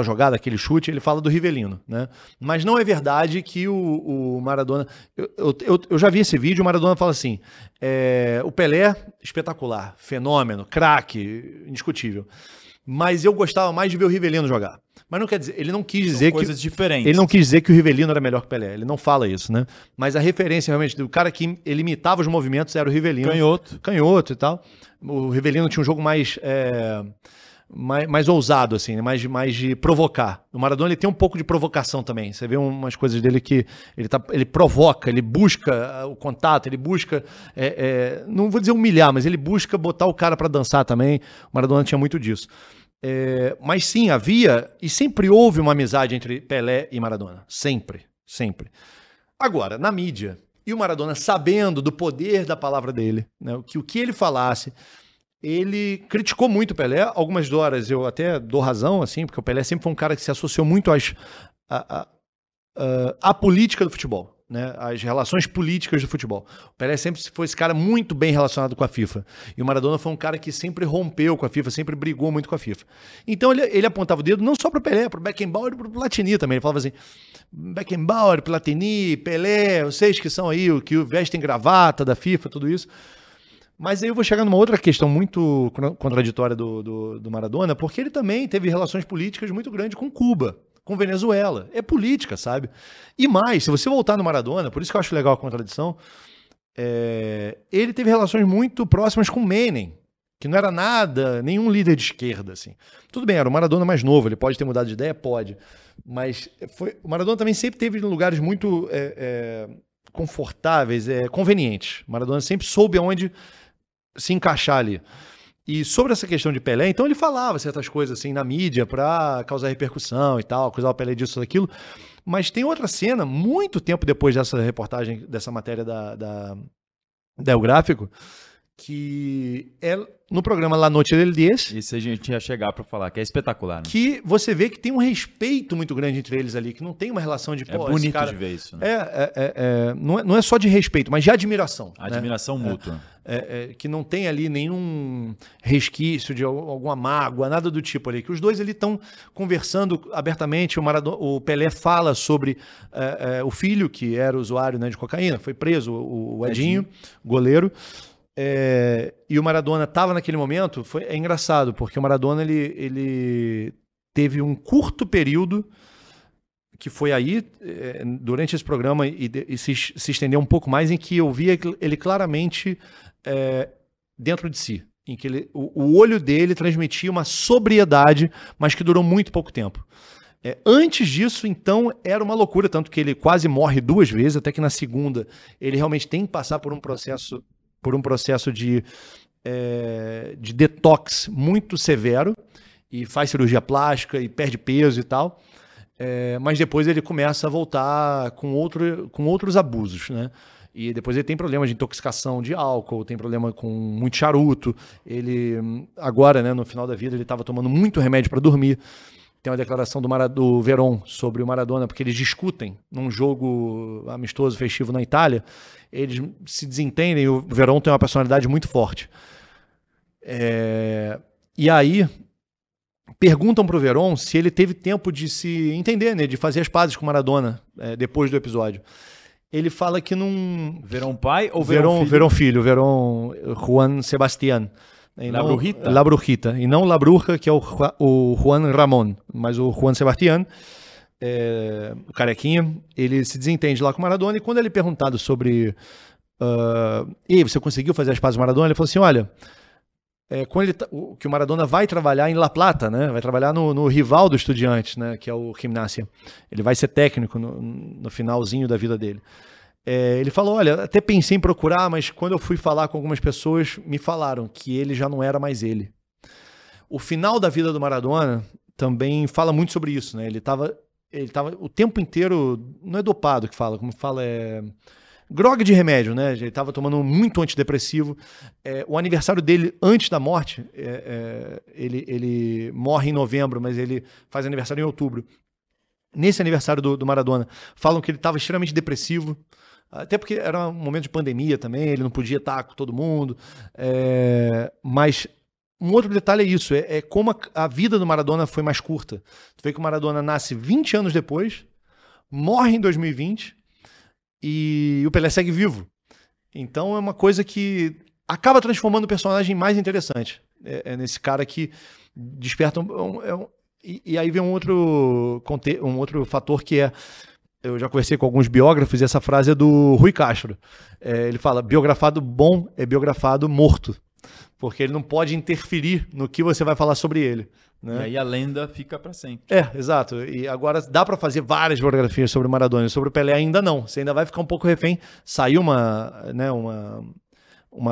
jogada, aquele chute, ele fala do Rivelino, né? Mas não é verdade que o Maradona... Eu já vi esse vídeo, o Maradona fala assim, o Pelé, espetacular, fenômeno, craque, indiscutível. Mas eu gostava mais de ver o Rivelino jogar. Mas não quer dizer, ele não quis dizer que... coisas diferentes. Ele não quis dizer que o Rivelino era melhor que o Pelé, ele não fala isso, né? Mas a referência realmente do cara que ele imitava os movimentos era o Rivelino. Canhoto e tal. O Rivelino tinha um jogo mais ousado, assim, né? mais de provocar. O Maradona ele tem um pouco de provocação também. Você vê umas coisas dele que ele provoca, ele busca o contato, ele busca, não vou dizer humilhar, mas ele busca botar o cara para dançar também. O Maradona tinha muito disso. Mas sim, havia e sempre houve uma amizade entre Pelé e Maradona. Sempre, sempre. Agora, na mídia, e o Maradona sabendo do poder da palavra dele, né, o que ele falasse, ele criticou muito o Pelé. Algumas horas eu até dou razão, assim, porque o Pelé sempre foi um cara que se associou muito à política do futebol, né, as relações políticas do futebol. O Pelé sempre foi esse cara muito bem relacionado com a FIFA. E o Maradona foi um cara que sempre rompeu com a FIFA, sempre brigou muito com a FIFA. Então ele apontava o dedo não só para o Pelé, para o Beckenbauer e para o Platini também. Ele falava assim, Beckenbauer, Platini, Pelé, vocês que são aí, que vestem gravata da FIFA, tudo isso. Mas aí eu vou chegar numa outra questão muito contraditória do Maradona, porque ele também teve relações políticas muito grandes com Cuba, com Venezuela. É política, sabe? E mais, se você voltar no Maradona, por isso que eu acho legal a contradição, ele teve relações muito próximas com Menem, que não era nada, nenhum líder de esquerda, assim. Tudo bem, era o Maradona mais novo, ele pode ter mudado de ideia? Pode. Mas o Maradona também sempre teve lugares muito confortáveis, convenientes. O Maradona sempre soube aonde se encaixar ali. E sobre essa questão de Pelé, então ele falava certas coisas assim na mídia para causar repercussão e tal, acusar o Pelé disso, daquilo. Mas tem outra cena, muito tempo depois dessa reportagem, dessa matéria da El Gráfico, que é no programa La Noche del 10. Isso a gente ia chegar para falar, que é espetacular, né? Que você vê que tem um respeito muito grande entre eles ali, que não tem uma relação de... É bonito de ver isso, né? Não é só de respeito, mas de admiração. Admiração mútua. Que não tem ali nenhum resquício de alguma mágoa, nada do tipo ali. Que os dois ali estão conversando abertamente. O Pelé fala sobre o filho, que era usuário, né, de cocaína, foi preso, o Edinho, goleiro. E o Maradona estava naquele momento, é engraçado, porque o Maradona ele teve um curto período, que foi aí, durante esse programa, e se estendeu um pouco mais, em que eu via ele claramente dentro de si, em que o olho dele transmitia uma sobriedade, mas que durou muito pouco tempo. Antes disso, então, era uma loucura, tanto que ele quase morre 2 vezes, até que na segunda ele realmente tem que passar por um processo de detox muito severo, e faz cirurgia plástica e perde peso e tal, mas depois ele começa a voltar com outros abusos, né? E depois ele tem problema de intoxicação de álcool, tem problema com muito charuto. Ele, agora, né, no final da vida, ele estava tomando muito remédio para dormir. Tem uma declaração do Verón sobre o Maradona, porque eles discutem num jogo amistoso, festivo na Itália. Eles se desentendem, o Verón tem uma personalidade muito forte. E aí, perguntam pro Verón se ele teve tempo de se entender, né, de fazer as pazes com o Maradona depois do episódio. Ele fala que não... Verón pai ou Verón filho? Verón filho, Verón Juan Sebastián. La Brujita? La Brujita. E não La Bruja, que é o Juan Ramón, mas o Juan Sebastián, o carequinha, ele se desentende lá com o Maradona, e quando ele é perguntado sobre... e aí, você conseguiu fazer as pazes com o Maradona? Ele falou assim, olha, que o Maradona vai trabalhar em La Plata, né? Vai trabalhar no rival do Estudiantes, né? Que é o Gimnasia. Ele vai ser técnico no finalzinho da vida dele. Ele falou, olha, até pensei em procurar, mas quando eu fui falar com algumas pessoas, me falaram que ele já não era mais ele. O final da vida do Maradona também fala muito sobre isso, né? Ele tava o tempo inteiro, não é dopado que fala, como fala, grog de remédio, né? Ele estava tomando muito antidepressivo. O aniversário dele, antes da morte, ele morre em novembro, mas ele faz aniversário em outubro. Nesse aniversário do Maradona, falam que ele estava extremamente depressivo, até porque era um momento de pandemia também, ele não podia estar com todo mundo. Mas um outro detalhe é isso, como a vida do Maradona foi mais curta. Tu vê que o Maradona nasce 20 anos depois, morre em 2020, e o Pelé segue vivo. Então é uma coisa que acaba transformando o personagem mais interessante. Nesse cara que desperta e aí vem um outro fator que eu já conversei com alguns biógrafos, e essa frase é do Rui Castro. Ele fala, biografado bom é biografado morto, porque ele não pode interferir no que você vai falar sobre ele. Né? E aí a lenda fica para sempre. Exato. E agora dá para fazer várias biografias sobre o Maradona, e sobre o Pelé ainda não. Você ainda vai ficar um pouco refém. Saiu uma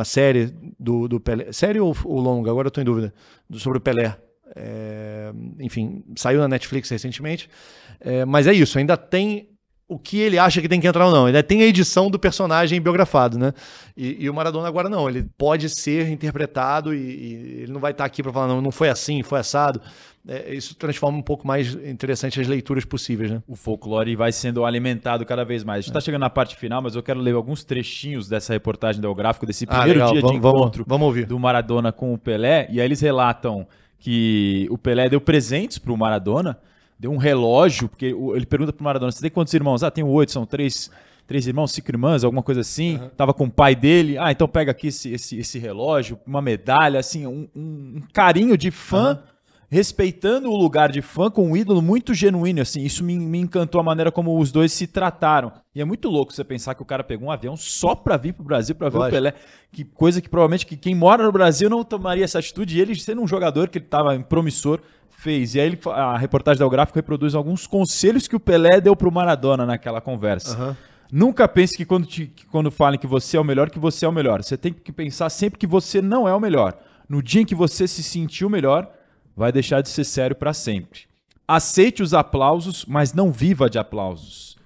série do Pelé. Série ou longa? Agora eu tô em dúvida. Sobre o Pelé. Enfim, saiu na Netflix recentemente. Mas é isso, ainda tem o que ele acha que tem que entrar ou não. Ainda tem a edição do personagem biografado, né? E o Maradona agora não. Ele pode ser interpretado e ele não vai estar aqui para falar, não foi assim, foi assado. Isso transforma um pouco mais interessante as leituras possíveis, né? O folclore vai sendo alimentado cada vez mais. A gente está chegando na parte final, mas eu quero ler alguns trechinhos dessa reportagem do El Gráfico, desse primeiro dia de encontro do Maradona com o Pelé. E aí eles relatam que o Pelé deu presentes para o Maradona, deu um relógio, porque ele pergunta pro Maradona, você tem quantos irmãos? Tenho 8, são 3 irmãos, 5 irmãs, alguma coisa assim. Tava com o pai dele, então pega aqui esse relógio, uma medalha, assim, um carinho de fã, respeitando o lugar de fã com um ídolo muito genuíno, assim. Isso me encantou a maneira como os dois se trataram. E é muito louco você pensar que o cara pegou um avião só pra vir pro Brasil, pra ver o Pelé. Que coisa que provavelmente quem mora no Brasil não tomaria essa atitude. E ele, sendo um jogador que ele tava promissor, fez. E aí a reportagem do Gráfico reproduz alguns conselhos que o Pelé deu pro Maradona naquela conversa. Nunca pense que quando falem que você é o melhor, que você é o melhor. Você tem que pensar sempre que você não é o melhor. No dia em que você se sentiu melhor, vai deixar de ser sério para sempre. Aceite os aplausos, mas não viva de aplausos.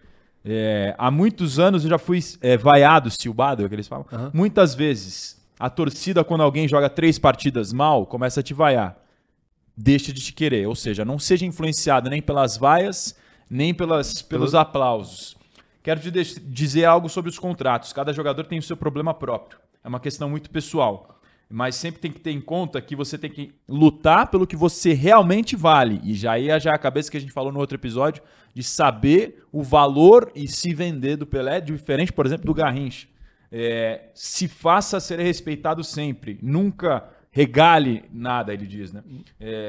Há muitos anos eu já fui vaiado, silbado, é o que eles falam. Muitas vezes, a torcida, quando alguém joga 3 partidas mal, começa a te vaiar. Deixa de te querer, ou seja, não seja influenciado nem pelas vaias, nem pelos aplausos. Quero te dizer algo sobre os contratos. Cada jogador tem o seu problema próprio. É uma questão muito pessoal. Mas sempre tem que ter em conta que você tem que lutar pelo que você realmente vale. E já a cabeça que a gente falou no outro episódio, de saber o valor e se vender do Pelé, diferente, por exemplo, do Garrincha. Se faça ser respeitado sempre. Nunca regale nada, ele diz, né?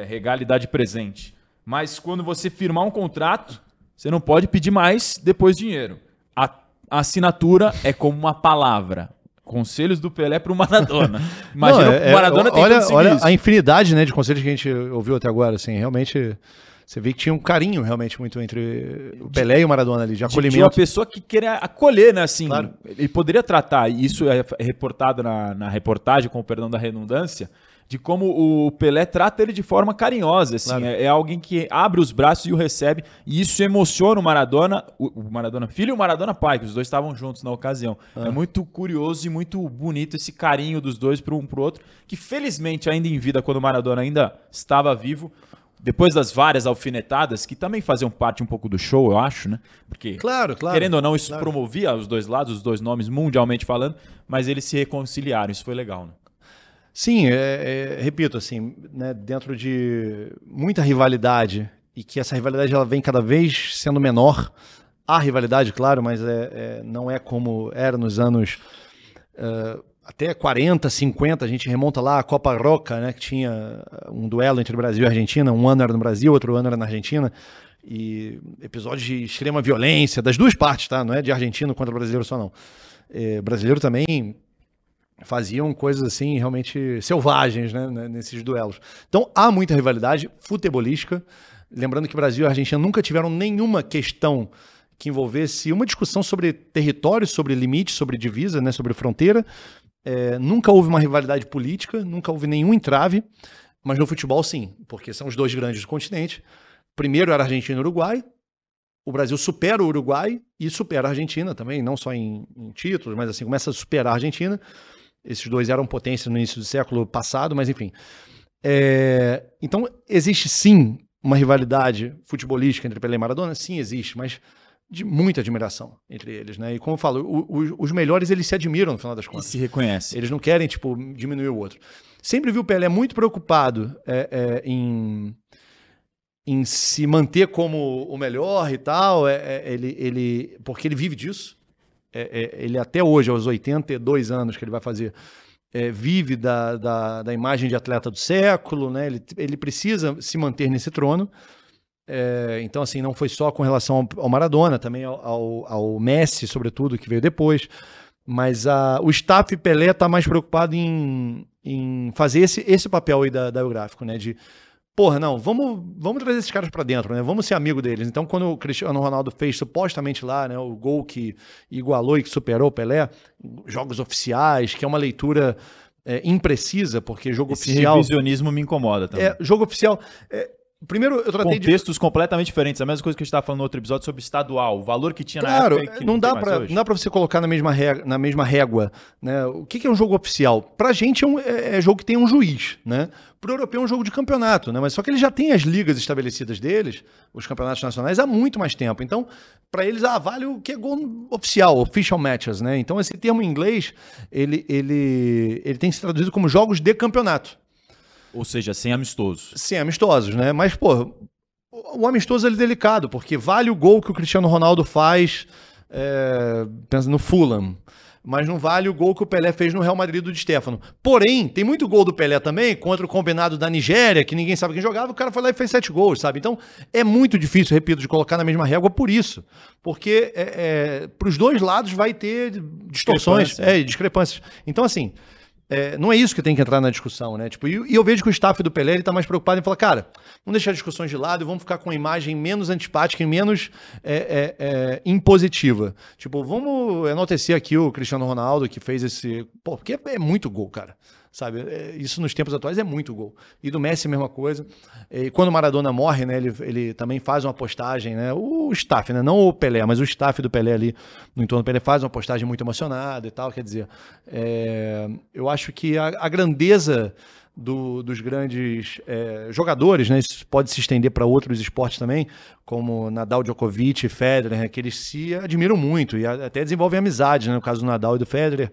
Regale dá de presente. Mas quando você firmar um contrato, você não pode pedir mais depois dinheiro. A assinatura é como uma palavra. Conselhos do Pelé para o Maradona. Imagina, o Maradona tem que conseguir olha isso. A infinidade, né, de conselhos que a gente ouviu até agora, assim, realmente você vê que tinha um carinho realmente muito entre o Pelé e o Maradona ali, de acolhimento. De uma pessoa que queria acolher, né, assim, claro. Ele poderia tratar, e isso é reportado na reportagem, com o perdão da redundância, de como o Pelé trata ele de forma carinhosa, assim, claro. É alguém que abre os braços e o recebe, e isso emociona o Maradona filho e o Maradona pai, que os dois estavam juntos na ocasião. É muito curioso e muito bonito esse carinho dos dois para um pro outro, que felizmente ainda em vida, quando o Maradona ainda estava vivo, depois das várias alfinetadas, que também faziam parte um pouco do show, eu acho, né? Porque, claro. querendo ou não, isso promovia os dois lados, os dois nomes, mundialmente falando, mas eles se reconciliaram, isso foi legal, né? Sim, repito, assim, né, dentro de muita rivalidade, e que essa rivalidade ela vem cada vez sendo menor, há rivalidade, claro, mas não é como era nos anos até 40, 50, a gente remonta lá a Copa Roca, né, que tinha um duelo entre Brasil e Argentina, um ano era no Brasil, outro ano era na Argentina, e episódios de extrema violência, das duas partes, tá? Não é de argentino contra brasileiro só não. Brasileiro também faziam coisas assim realmente selvagens, né, nesses duelos. Então há muita rivalidade futebolística. Lembrando que Brasil e Argentina nunca tiveram nenhuma questão que envolvesse uma discussão sobre território, sobre limite, sobre divisa, né, sobre fronteira. Nunca houve uma rivalidade política, nunca houve nenhum entrave, mas no futebol sim, porque são os dois grandes do continente. Primeiro era Argentina e Uruguai. O Brasil supera o Uruguai e supera a Argentina também, não só em títulos, mas assim, começa a superar a Argentina. Esses dois eram potências no início do século passado, mas enfim. Então, existe sim uma rivalidade futebolística entre Pelé e Maradona? Sim, existe, mas de muita admiração entre eles, né? E como eu falo, os melhores, eles se admiram no final das contas. E se reconhecem. Eles não querem, tipo, diminuir o outro. Sempre vi o Pelé muito preocupado em se manter como o melhor e tal, porque ele vive disso. Ele até hoje, aos 82 anos que ele vai fazer, vive da imagem de atleta do século, né? Ele precisa se manter nesse trono. Então, assim, não foi só com relação ao Maradona, também ao Messi, sobretudo, que veio depois. Mas o staff Pelé está mais preocupado em fazer esse papel aí da Biográfico, né? De, porra, não, vamos trazer esses caras para dentro, né? Vamos ser amigo deles. Então, quando o Cristiano Ronaldo fez supostamente lá, né, o gol que igualou e que superou o Pelé, jogos oficiais, que é uma leitura imprecisa, porque jogo oficial... Esse revisionismo me incomoda também. Jogo oficial... Primeiro, eu tratei contextos completamente diferentes. A mesma coisa que a gente estava falando no outro episódio sobre estadual. O valor que tinha na época que não dá para você colocar na mesma régua, né? O que é um jogo oficial? Pra gente é jogo que tem um juiz, né? Pro europeu é um jogo de campeonato, né? Mas só que eles já têm as ligas estabelecidas deles, os campeonatos nacionais, há muito mais tempo. Então, para eles, vale o que é gol oficial, official matches, né? Então, esse termo em inglês, ele tem que ser traduzido como jogos de campeonato. Ou seja, sem amistosos. Sem amistosos, né? Mas, pô, o amistoso ele é delicado, porque vale o gol que o Cristiano Ronaldo faz pensa no Fulham, mas não vale o gol que o Pelé fez no Real Madrid do Di Stéfano. Porém, tem muito gol do Pelé também contra o combinado da Nigéria, que ninguém sabe quem jogava, o cara foi lá e fez 7 gols, sabe? Então, é muito difícil, repito, de colocar na mesma régua por isso. Porque para os dois lados vai ter distorções, discrepâncias. Então, assim... não é isso que tem que entrar na discussão, né? Tipo, e eu vejo que o staff do Pelé está mais preocupado em falar, cara, vamos deixar discussões de lado e vamos ficar com uma imagem menos antipática e menos impositiva. Tipo, vamos enaltecer aqui o Cristiano Ronaldo, que fez esse... Pô, porque é muito gol, cara. Sabe? Isso nos tempos atuais é muito gol. E do Messi a mesma coisa. E quando o Maradona morre, né, ele também faz uma postagem, né? O staff, né? Não o Pelé, mas o staff do Pelé ali no entorno do Pelé faz uma postagem muito emocionada e tal. Quer dizer, eu acho que a grandeza dos grandes jogadores, né? Isso pode se estender para outros esportes também, como Nadal, Djokovic e Federer, né? Que eles se admiram muito e até desenvolvem amizade, né? No caso do Nadal e do Federer.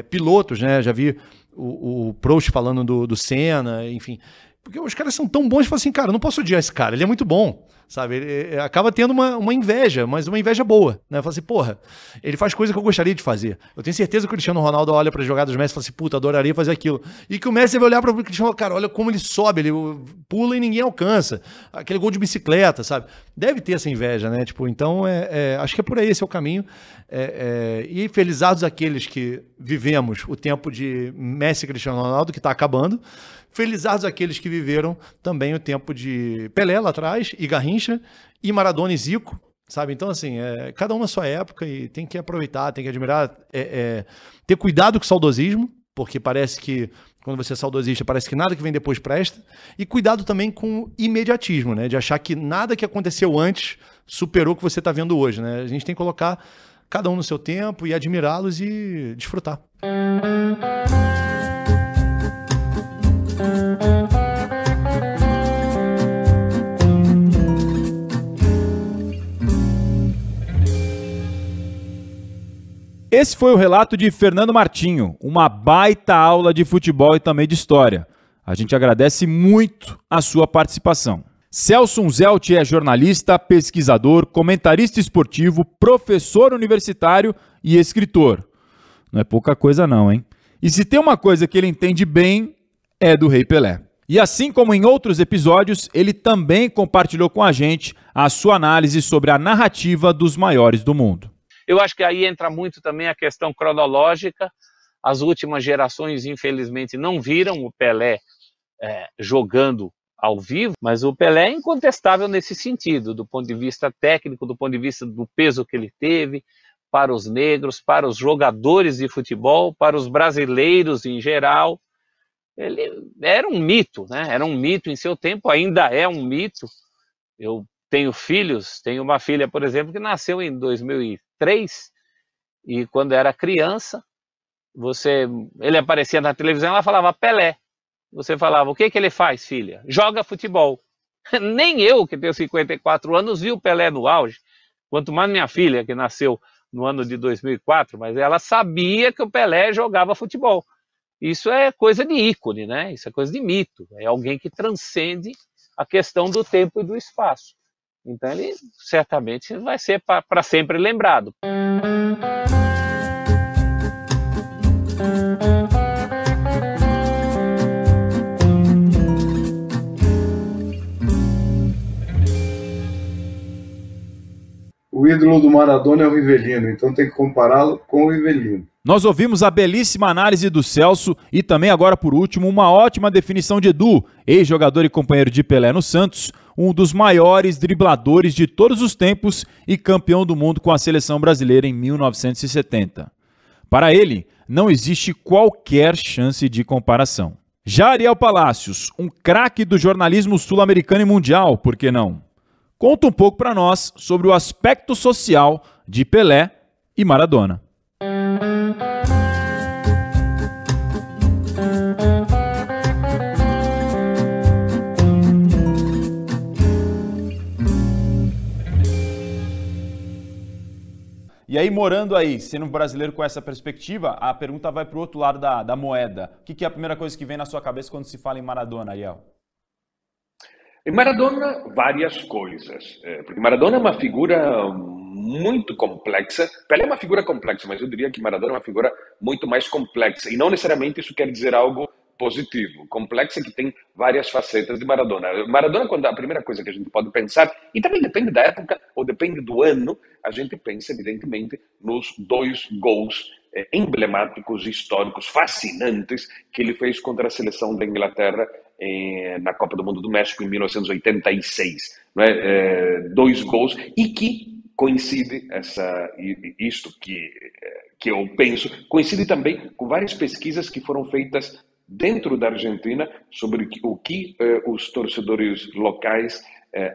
Pilotos, né? Já vi o Prost falando do Senna, enfim. Porque os caras são tão bons que falam assim, cara, eu não posso odiar esse cara, ele é muito bom, sabe? Ele acaba tendo uma inveja, mas uma inveja boa, né? Fala assim, porra, ele faz coisa que eu gostaria de fazer. Eu tenho certeza que o Cristiano Ronaldo olha para as jogadas do Messi e fala assim, puta, adoraria fazer aquilo. E que o Messi vai olhar para o Cristiano e falar, cara, olha como ele sobe, ele pula e ninguém alcança. Aquele gol de bicicleta, sabe? Deve ter essa inveja, né? Tipo, então, acho que é por aí, esse é o caminho. E felizados aqueles que vivemos o tempo de Messi e Cristiano Ronaldo, que está acabando. Felizados aqueles que viveram também o tempo de Pelé lá atrás, e Garrincha, e Maradona e Zico, sabe? Então, assim, cada um na sua época e tem que aproveitar, tem que admirar, ter cuidado com o saudosismo, porque parece que, quando você é saudosista, parece que nada que vem depois presta, e cuidado também com o imediatismo, né? De achar que nada que aconteceu antes superou o que você está vendo hoje, né? A gente tem que colocar cada um no seu tempo e admirá-los e desfrutar. Esse foi o relato de Fernando Martinho, uma baita aula de futebol e também de história. A gente agradece muito a sua participação. Celso Unzelt é jornalista, pesquisador, comentarista esportivo, professor universitário e escritor. Não é pouca coisa não, hein? E se tem uma coisa que ele entende bem, é do Rei Pelé. E assim como em outros episódios, ele também compartilhou com a gente a sua análise sobre a narrativa dos maiores do mundo. Eu acho que aí entra muito também a questão cronológica, As últimas gerações, infelizmente, não viram o Pelé jogando ao vivo, mas o Pelé é incontestável nesse sentido, do ponto de vista técnico, do ponto de vista do peso que ele teve para os negros, para os jogadores de futebol, para os brasileiros em geral. Ele era um mito, né? Era um mito em seu tempo, ainda é um mito. Eu tenho filhos, tenho uma filha, por exemplo, que nasceu em 2003, e quando era criança, ele aparecia na televisão, ela falava Pelé. Você falava, o que ele faz, filha? Joga futebol. Nem eu, que tenho 54 anos, vi o Pelé no auge. Quanto mais minha filha, que nasceu no ano de 2004, mas ela sabia que o Pelé jogava futebol. Isso é coisa de ícone, né? Isso é coisa de mito. É alguém que transcende a questão do tempo e do espaço. Então ele certamente vai ser para sempre lembrado. O ídolo do Maradona é o Rivelino, então tem que compará-lo com o Rivelino. Nós ouvimos a belíssima análise do Celso e também agora por último uma ótima definição de Edu, ex-jogador e companheiro de Pelé no Santos, um dos maiores dribladores de todos os tempos e campeão do mundo com a seleção brasileira em 1970. Para ele, não existe qualquer chance de comparação. Já Ariel Palacios, um craque do jornalismo sul-americano e mundial, por que não? Conta um pouco para nós sobre o aspecto social de Pelé e Maradona. E aí, morando aí, sendo brasileiro com essa perspectiva, a pergunta vai para o outro lado da moeda. O que é a primeira coisa que vem na sua cabeça quando se fala em Maradona, Ariel? Em Maradona, várias coisas. Porque Maradona é uma figura muito complexa. Pelé é uma figura complexa, mas eu diria que Maradona é uma figura muito mais complexa. E não necessariamente isso quer dizer algo positivo. Complexa que tem várias facetas de Maradona. Maradona, quando a primeira coisa que a gente pode pensar, e também depende da época ou depende do ano, a gente pensa, evidentemente, nos 2 gols emblemáticos, históricos, fascinantes, que ele fez contra a seleção da Inglaterra na Copa do Mundo do México em 1986. Não é? 2 gols, e que coincide, isto que eu penso, coincide também com várias pesquisas que foram feitas dentro da Argentina sobre o que os torcedores locais,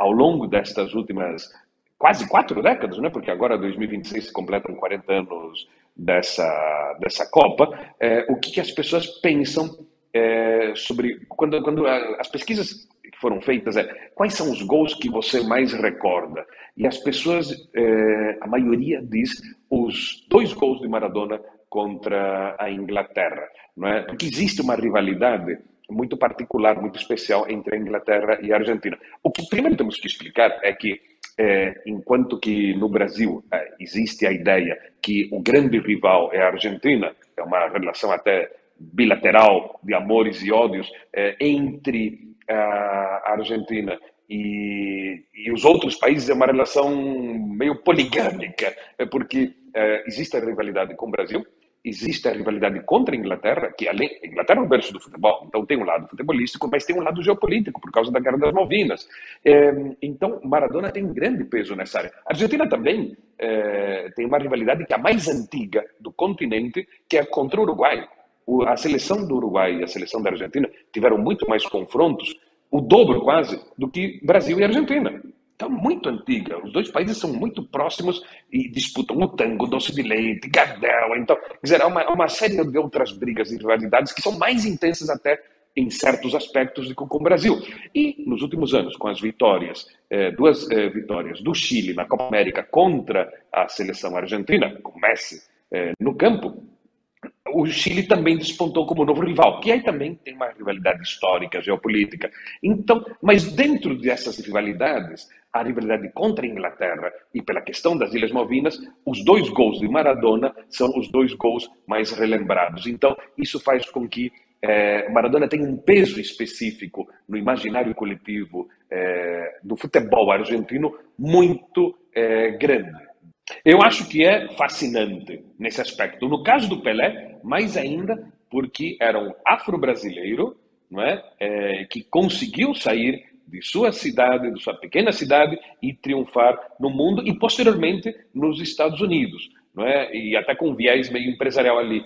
ao longo destas últimas quase 4 décadas, né? Porque agora 2026 se completam 40 anos dessa Copa, o que as pessoas pensam sobre quando as pesquisas que foram feitas quais são os gols que você mais recorda? E as pessoas, a maioria diz os 2 gols de Maradona contra a Inglaterra, não é? Porque existe uma rivalidade muito particular, muito especial entre a Inglaterra e a Argentina. O que primeiro temos que explicar é que enquanto que no Brasil existe a ideia que o grande rival é a Argentina, é uma relação até bilateral de amores e ódios entre a Argentina e os outros países, é uma relação meio poligâmica, porque existe a rivalidade com o Brasil, existe a rivalidade contra a Inglaterra, que a Inglaterra é o berço do futebol, então tem um lado futebolístico, mas tem um lado geopolítico, por causa da Guerra das Malvinas. Então, Maradona tem um grande peso nessa área. A Argentina também tem uma rivalidade que é a mais antiga do continente, que é contra o Uruguai. A seleção do Uruguai e a seleção da Argentina tiveram muito mais confrontos, o dobro quase, do que Brasil e Argentina. Então, muito antiga. Os 2 países são muito próximos e disputam o tango, doce de leite, Gardel. Então, quer dizer, há uma série de outras brigas e rivalidades que são mais intensas até em certos aspectos do que com o Brasil. E, nos últimos anos, com as vitórias, 2 vitórias do Chile na Copa América contra a seleção argentina, com Messi no campo, o Chile também despontou como novo rival, que aí também tem uma rivalidade histórica, geopolítica. Então, mas dentro dessas rivalidades, a rivalidade contra a Inglaterra e pela questão das Ilhas Malvinas, os 2 gols de Maradona são os 2 gols mais relembrados. Então, isso faz com que Maradona tenha um peso específico no imaginário coletivo do futebol argentino muito grande. Eu acho que é fascinante nesse aspecto. No caso do Pelé, mais ainda, porque era um afro-brasileiro, não é? Que conseguiu sair de sua cidade, de sua pequena cidade, e triunfar no mundo e, posteriormente, nos Estados Unidos. Não é? E até com um viés meio empresarial ali.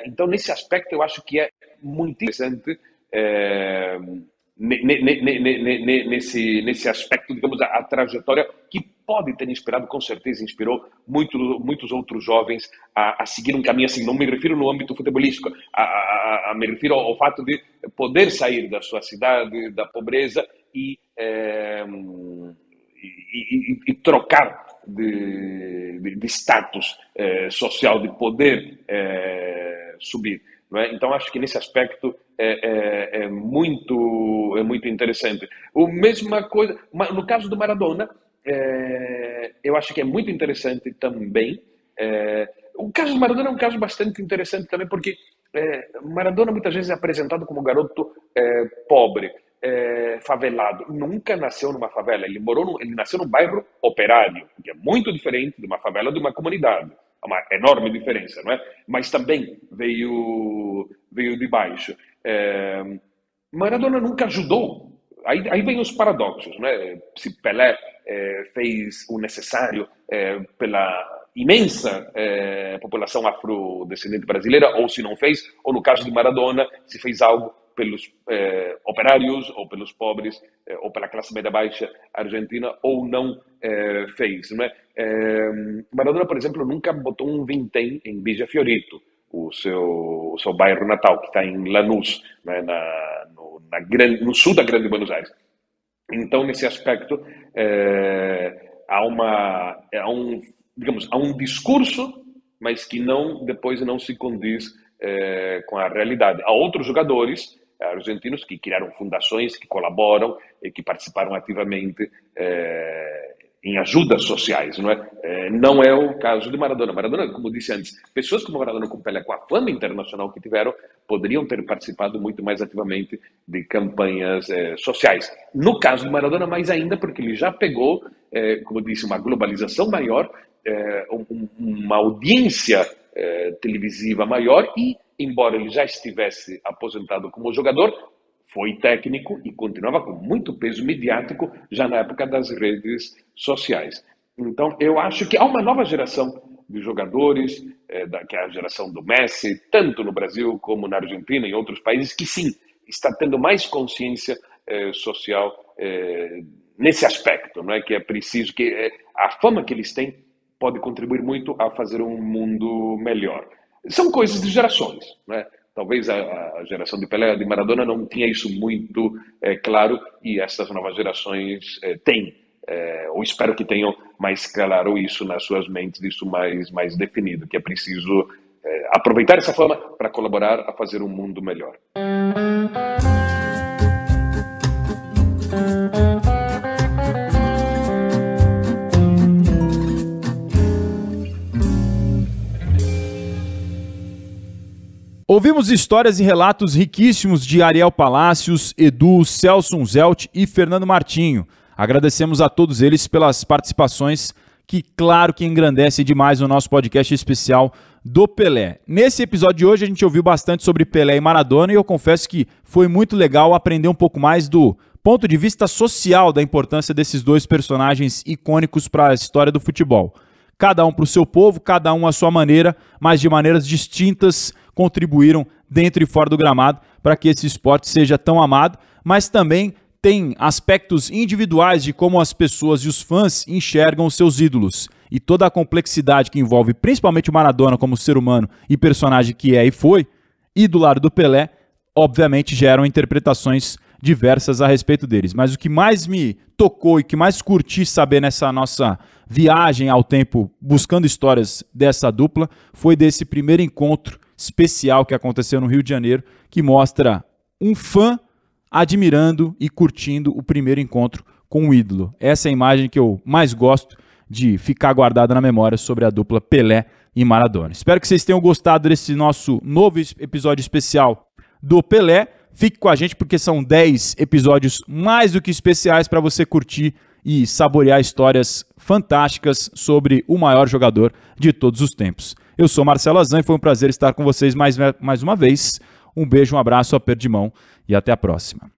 Então, nesse aspecto, eu acho que é muito interessante nesse aspecto, digamos, a trajetória que pode ter inspirado, com certeza, inspirou muitos outros jovens a seguir um caminho assim. Não me refiro no âmbito futebolístico, me refiro ao fato de poder sair da sua cidade, da pobreza e trocar de status social, de poder subir. Não é? Então, acho que nesse aspecto é muito interessante. A mesma coisa, no caso do Maradona, eu acho que é muito interessante também. O caso do Maradona é um caso bastante interessante também, porque Maradona muitas vezes é apresentado como um garoto pobre, favelado. Nunca nasceu numa favela. Ele nasceu num bairro operário, que é muito diferente de uma favela, de uma comunidade. É uma enorme diferença, não é? Mas também veio de baixo. Maradona nunca ajudou. Aí vem os paradoxos, né? Se Pelé fez o necessário pela imensa população afrodescendente brasileira, ou se não fez, ou no caso de Maradona, se fez algo pelos operários, ou pelos pobres, ou pela classe média baixa argentina, ou não fez. Não é? Maradona, por exemplo, nunca botou um vintém em Villa Fiorito, o seu bairro natal, que está em Lanús, né? No sul da Grande Buenos Aires. Então, nesse aspecto, há um discurso, mas que depois não se condiz com a realidade. Há outros jogadores argentinos que criaram fundações, que colaboram e que participaram ativamente em ajudas sociais, não é? Não é o caso de Maradona. Maradona, como disse antes, pessoas como Maradona, como Pelé, com a fama internacional que tiveram, poderiam ter participado muito mais ativamente de campanhas sociais. No caso de Maradona, mais ainda, porque ele já pegou, como disse, uma globalização maior, uma audiência televisiva maior e, embora ele já estivesse aposentado como jogador, foi técnico e continuava com muito peso mediático já na época das redes sociais. Então, eu acho que há uma nova geração de jogadores, que é a geração do Messi, tanto no Brasil como na Argentina e em outros países, que sim, está tendo mais consciência social nesse aspecto, não é? Que é preciso, que a fama que eles têm pode contribuir muito a fazer um mundo melhor. São coisas de gerações, né? Talvez a geração de Pelé, de Maradona, não tinha isso muito claro, e essas novas gerações têm, ou espero que tenham mais claro isso nas suas mentes, isso mais definido, que é preciso aproveitar essa fama para colaborar a fazer um mundo melhor. Ouvimos histórias e relatos riquíssimos de Ariel Palacios, Edu, Celso Zelt e Fernando Martinho. Agradecemos a todos eles pelas participações que, claro, que engrandecem demais o nosso podcast especial do Pelé. Nesse episódio de hoje a gente ouviu bastante sobre Pelé e Maradona e eu confesso que foi muito legal aprender um pouco mais do ponto de vista social da importância desses dois personagens icônicos para a história do futebol. Cada um para o seu povo, cada um à sua maneira, mas de maneiras distintas contribuíram dentro e fora do gramado para que esse esporte seja tão amado, mas também tem aspectos individuais de como as pessoas e os fãs enxergam os seus ídolos. E toda a complexidade que envolve principalmente o Maradona como ser humano e personagem que é e foi, e do lado do Pelé, obviamente geram interpretações diversas a respeito deles. Mas o que mais me tocou e que mais curti saber nessa nossa viagem ao tempo buscando histórias dessa dupla foi desse primeiro encontro especial que aconteceu no Rio de Janeiro, que mostra um fã admirando e curtindo o primeiro encontro com o ídolo. Essa é a imagem que eu mais gosto de ficar guardada na memória sobre a dupla Pelé e Maradona. Espero que vocês tenham gostado desse nosso novo episódio especial do Pelé. Fique com a gente porque são 10 episódios mais do que especiais para você curtir e saborear histórias fantásticas sobre o maior jogador de todos os tempos. Eu sou Marcelo Azan e foi um prazer estar com vocês mais uma vez. Um beijo, um abraço, aperto de mão e até a próxima.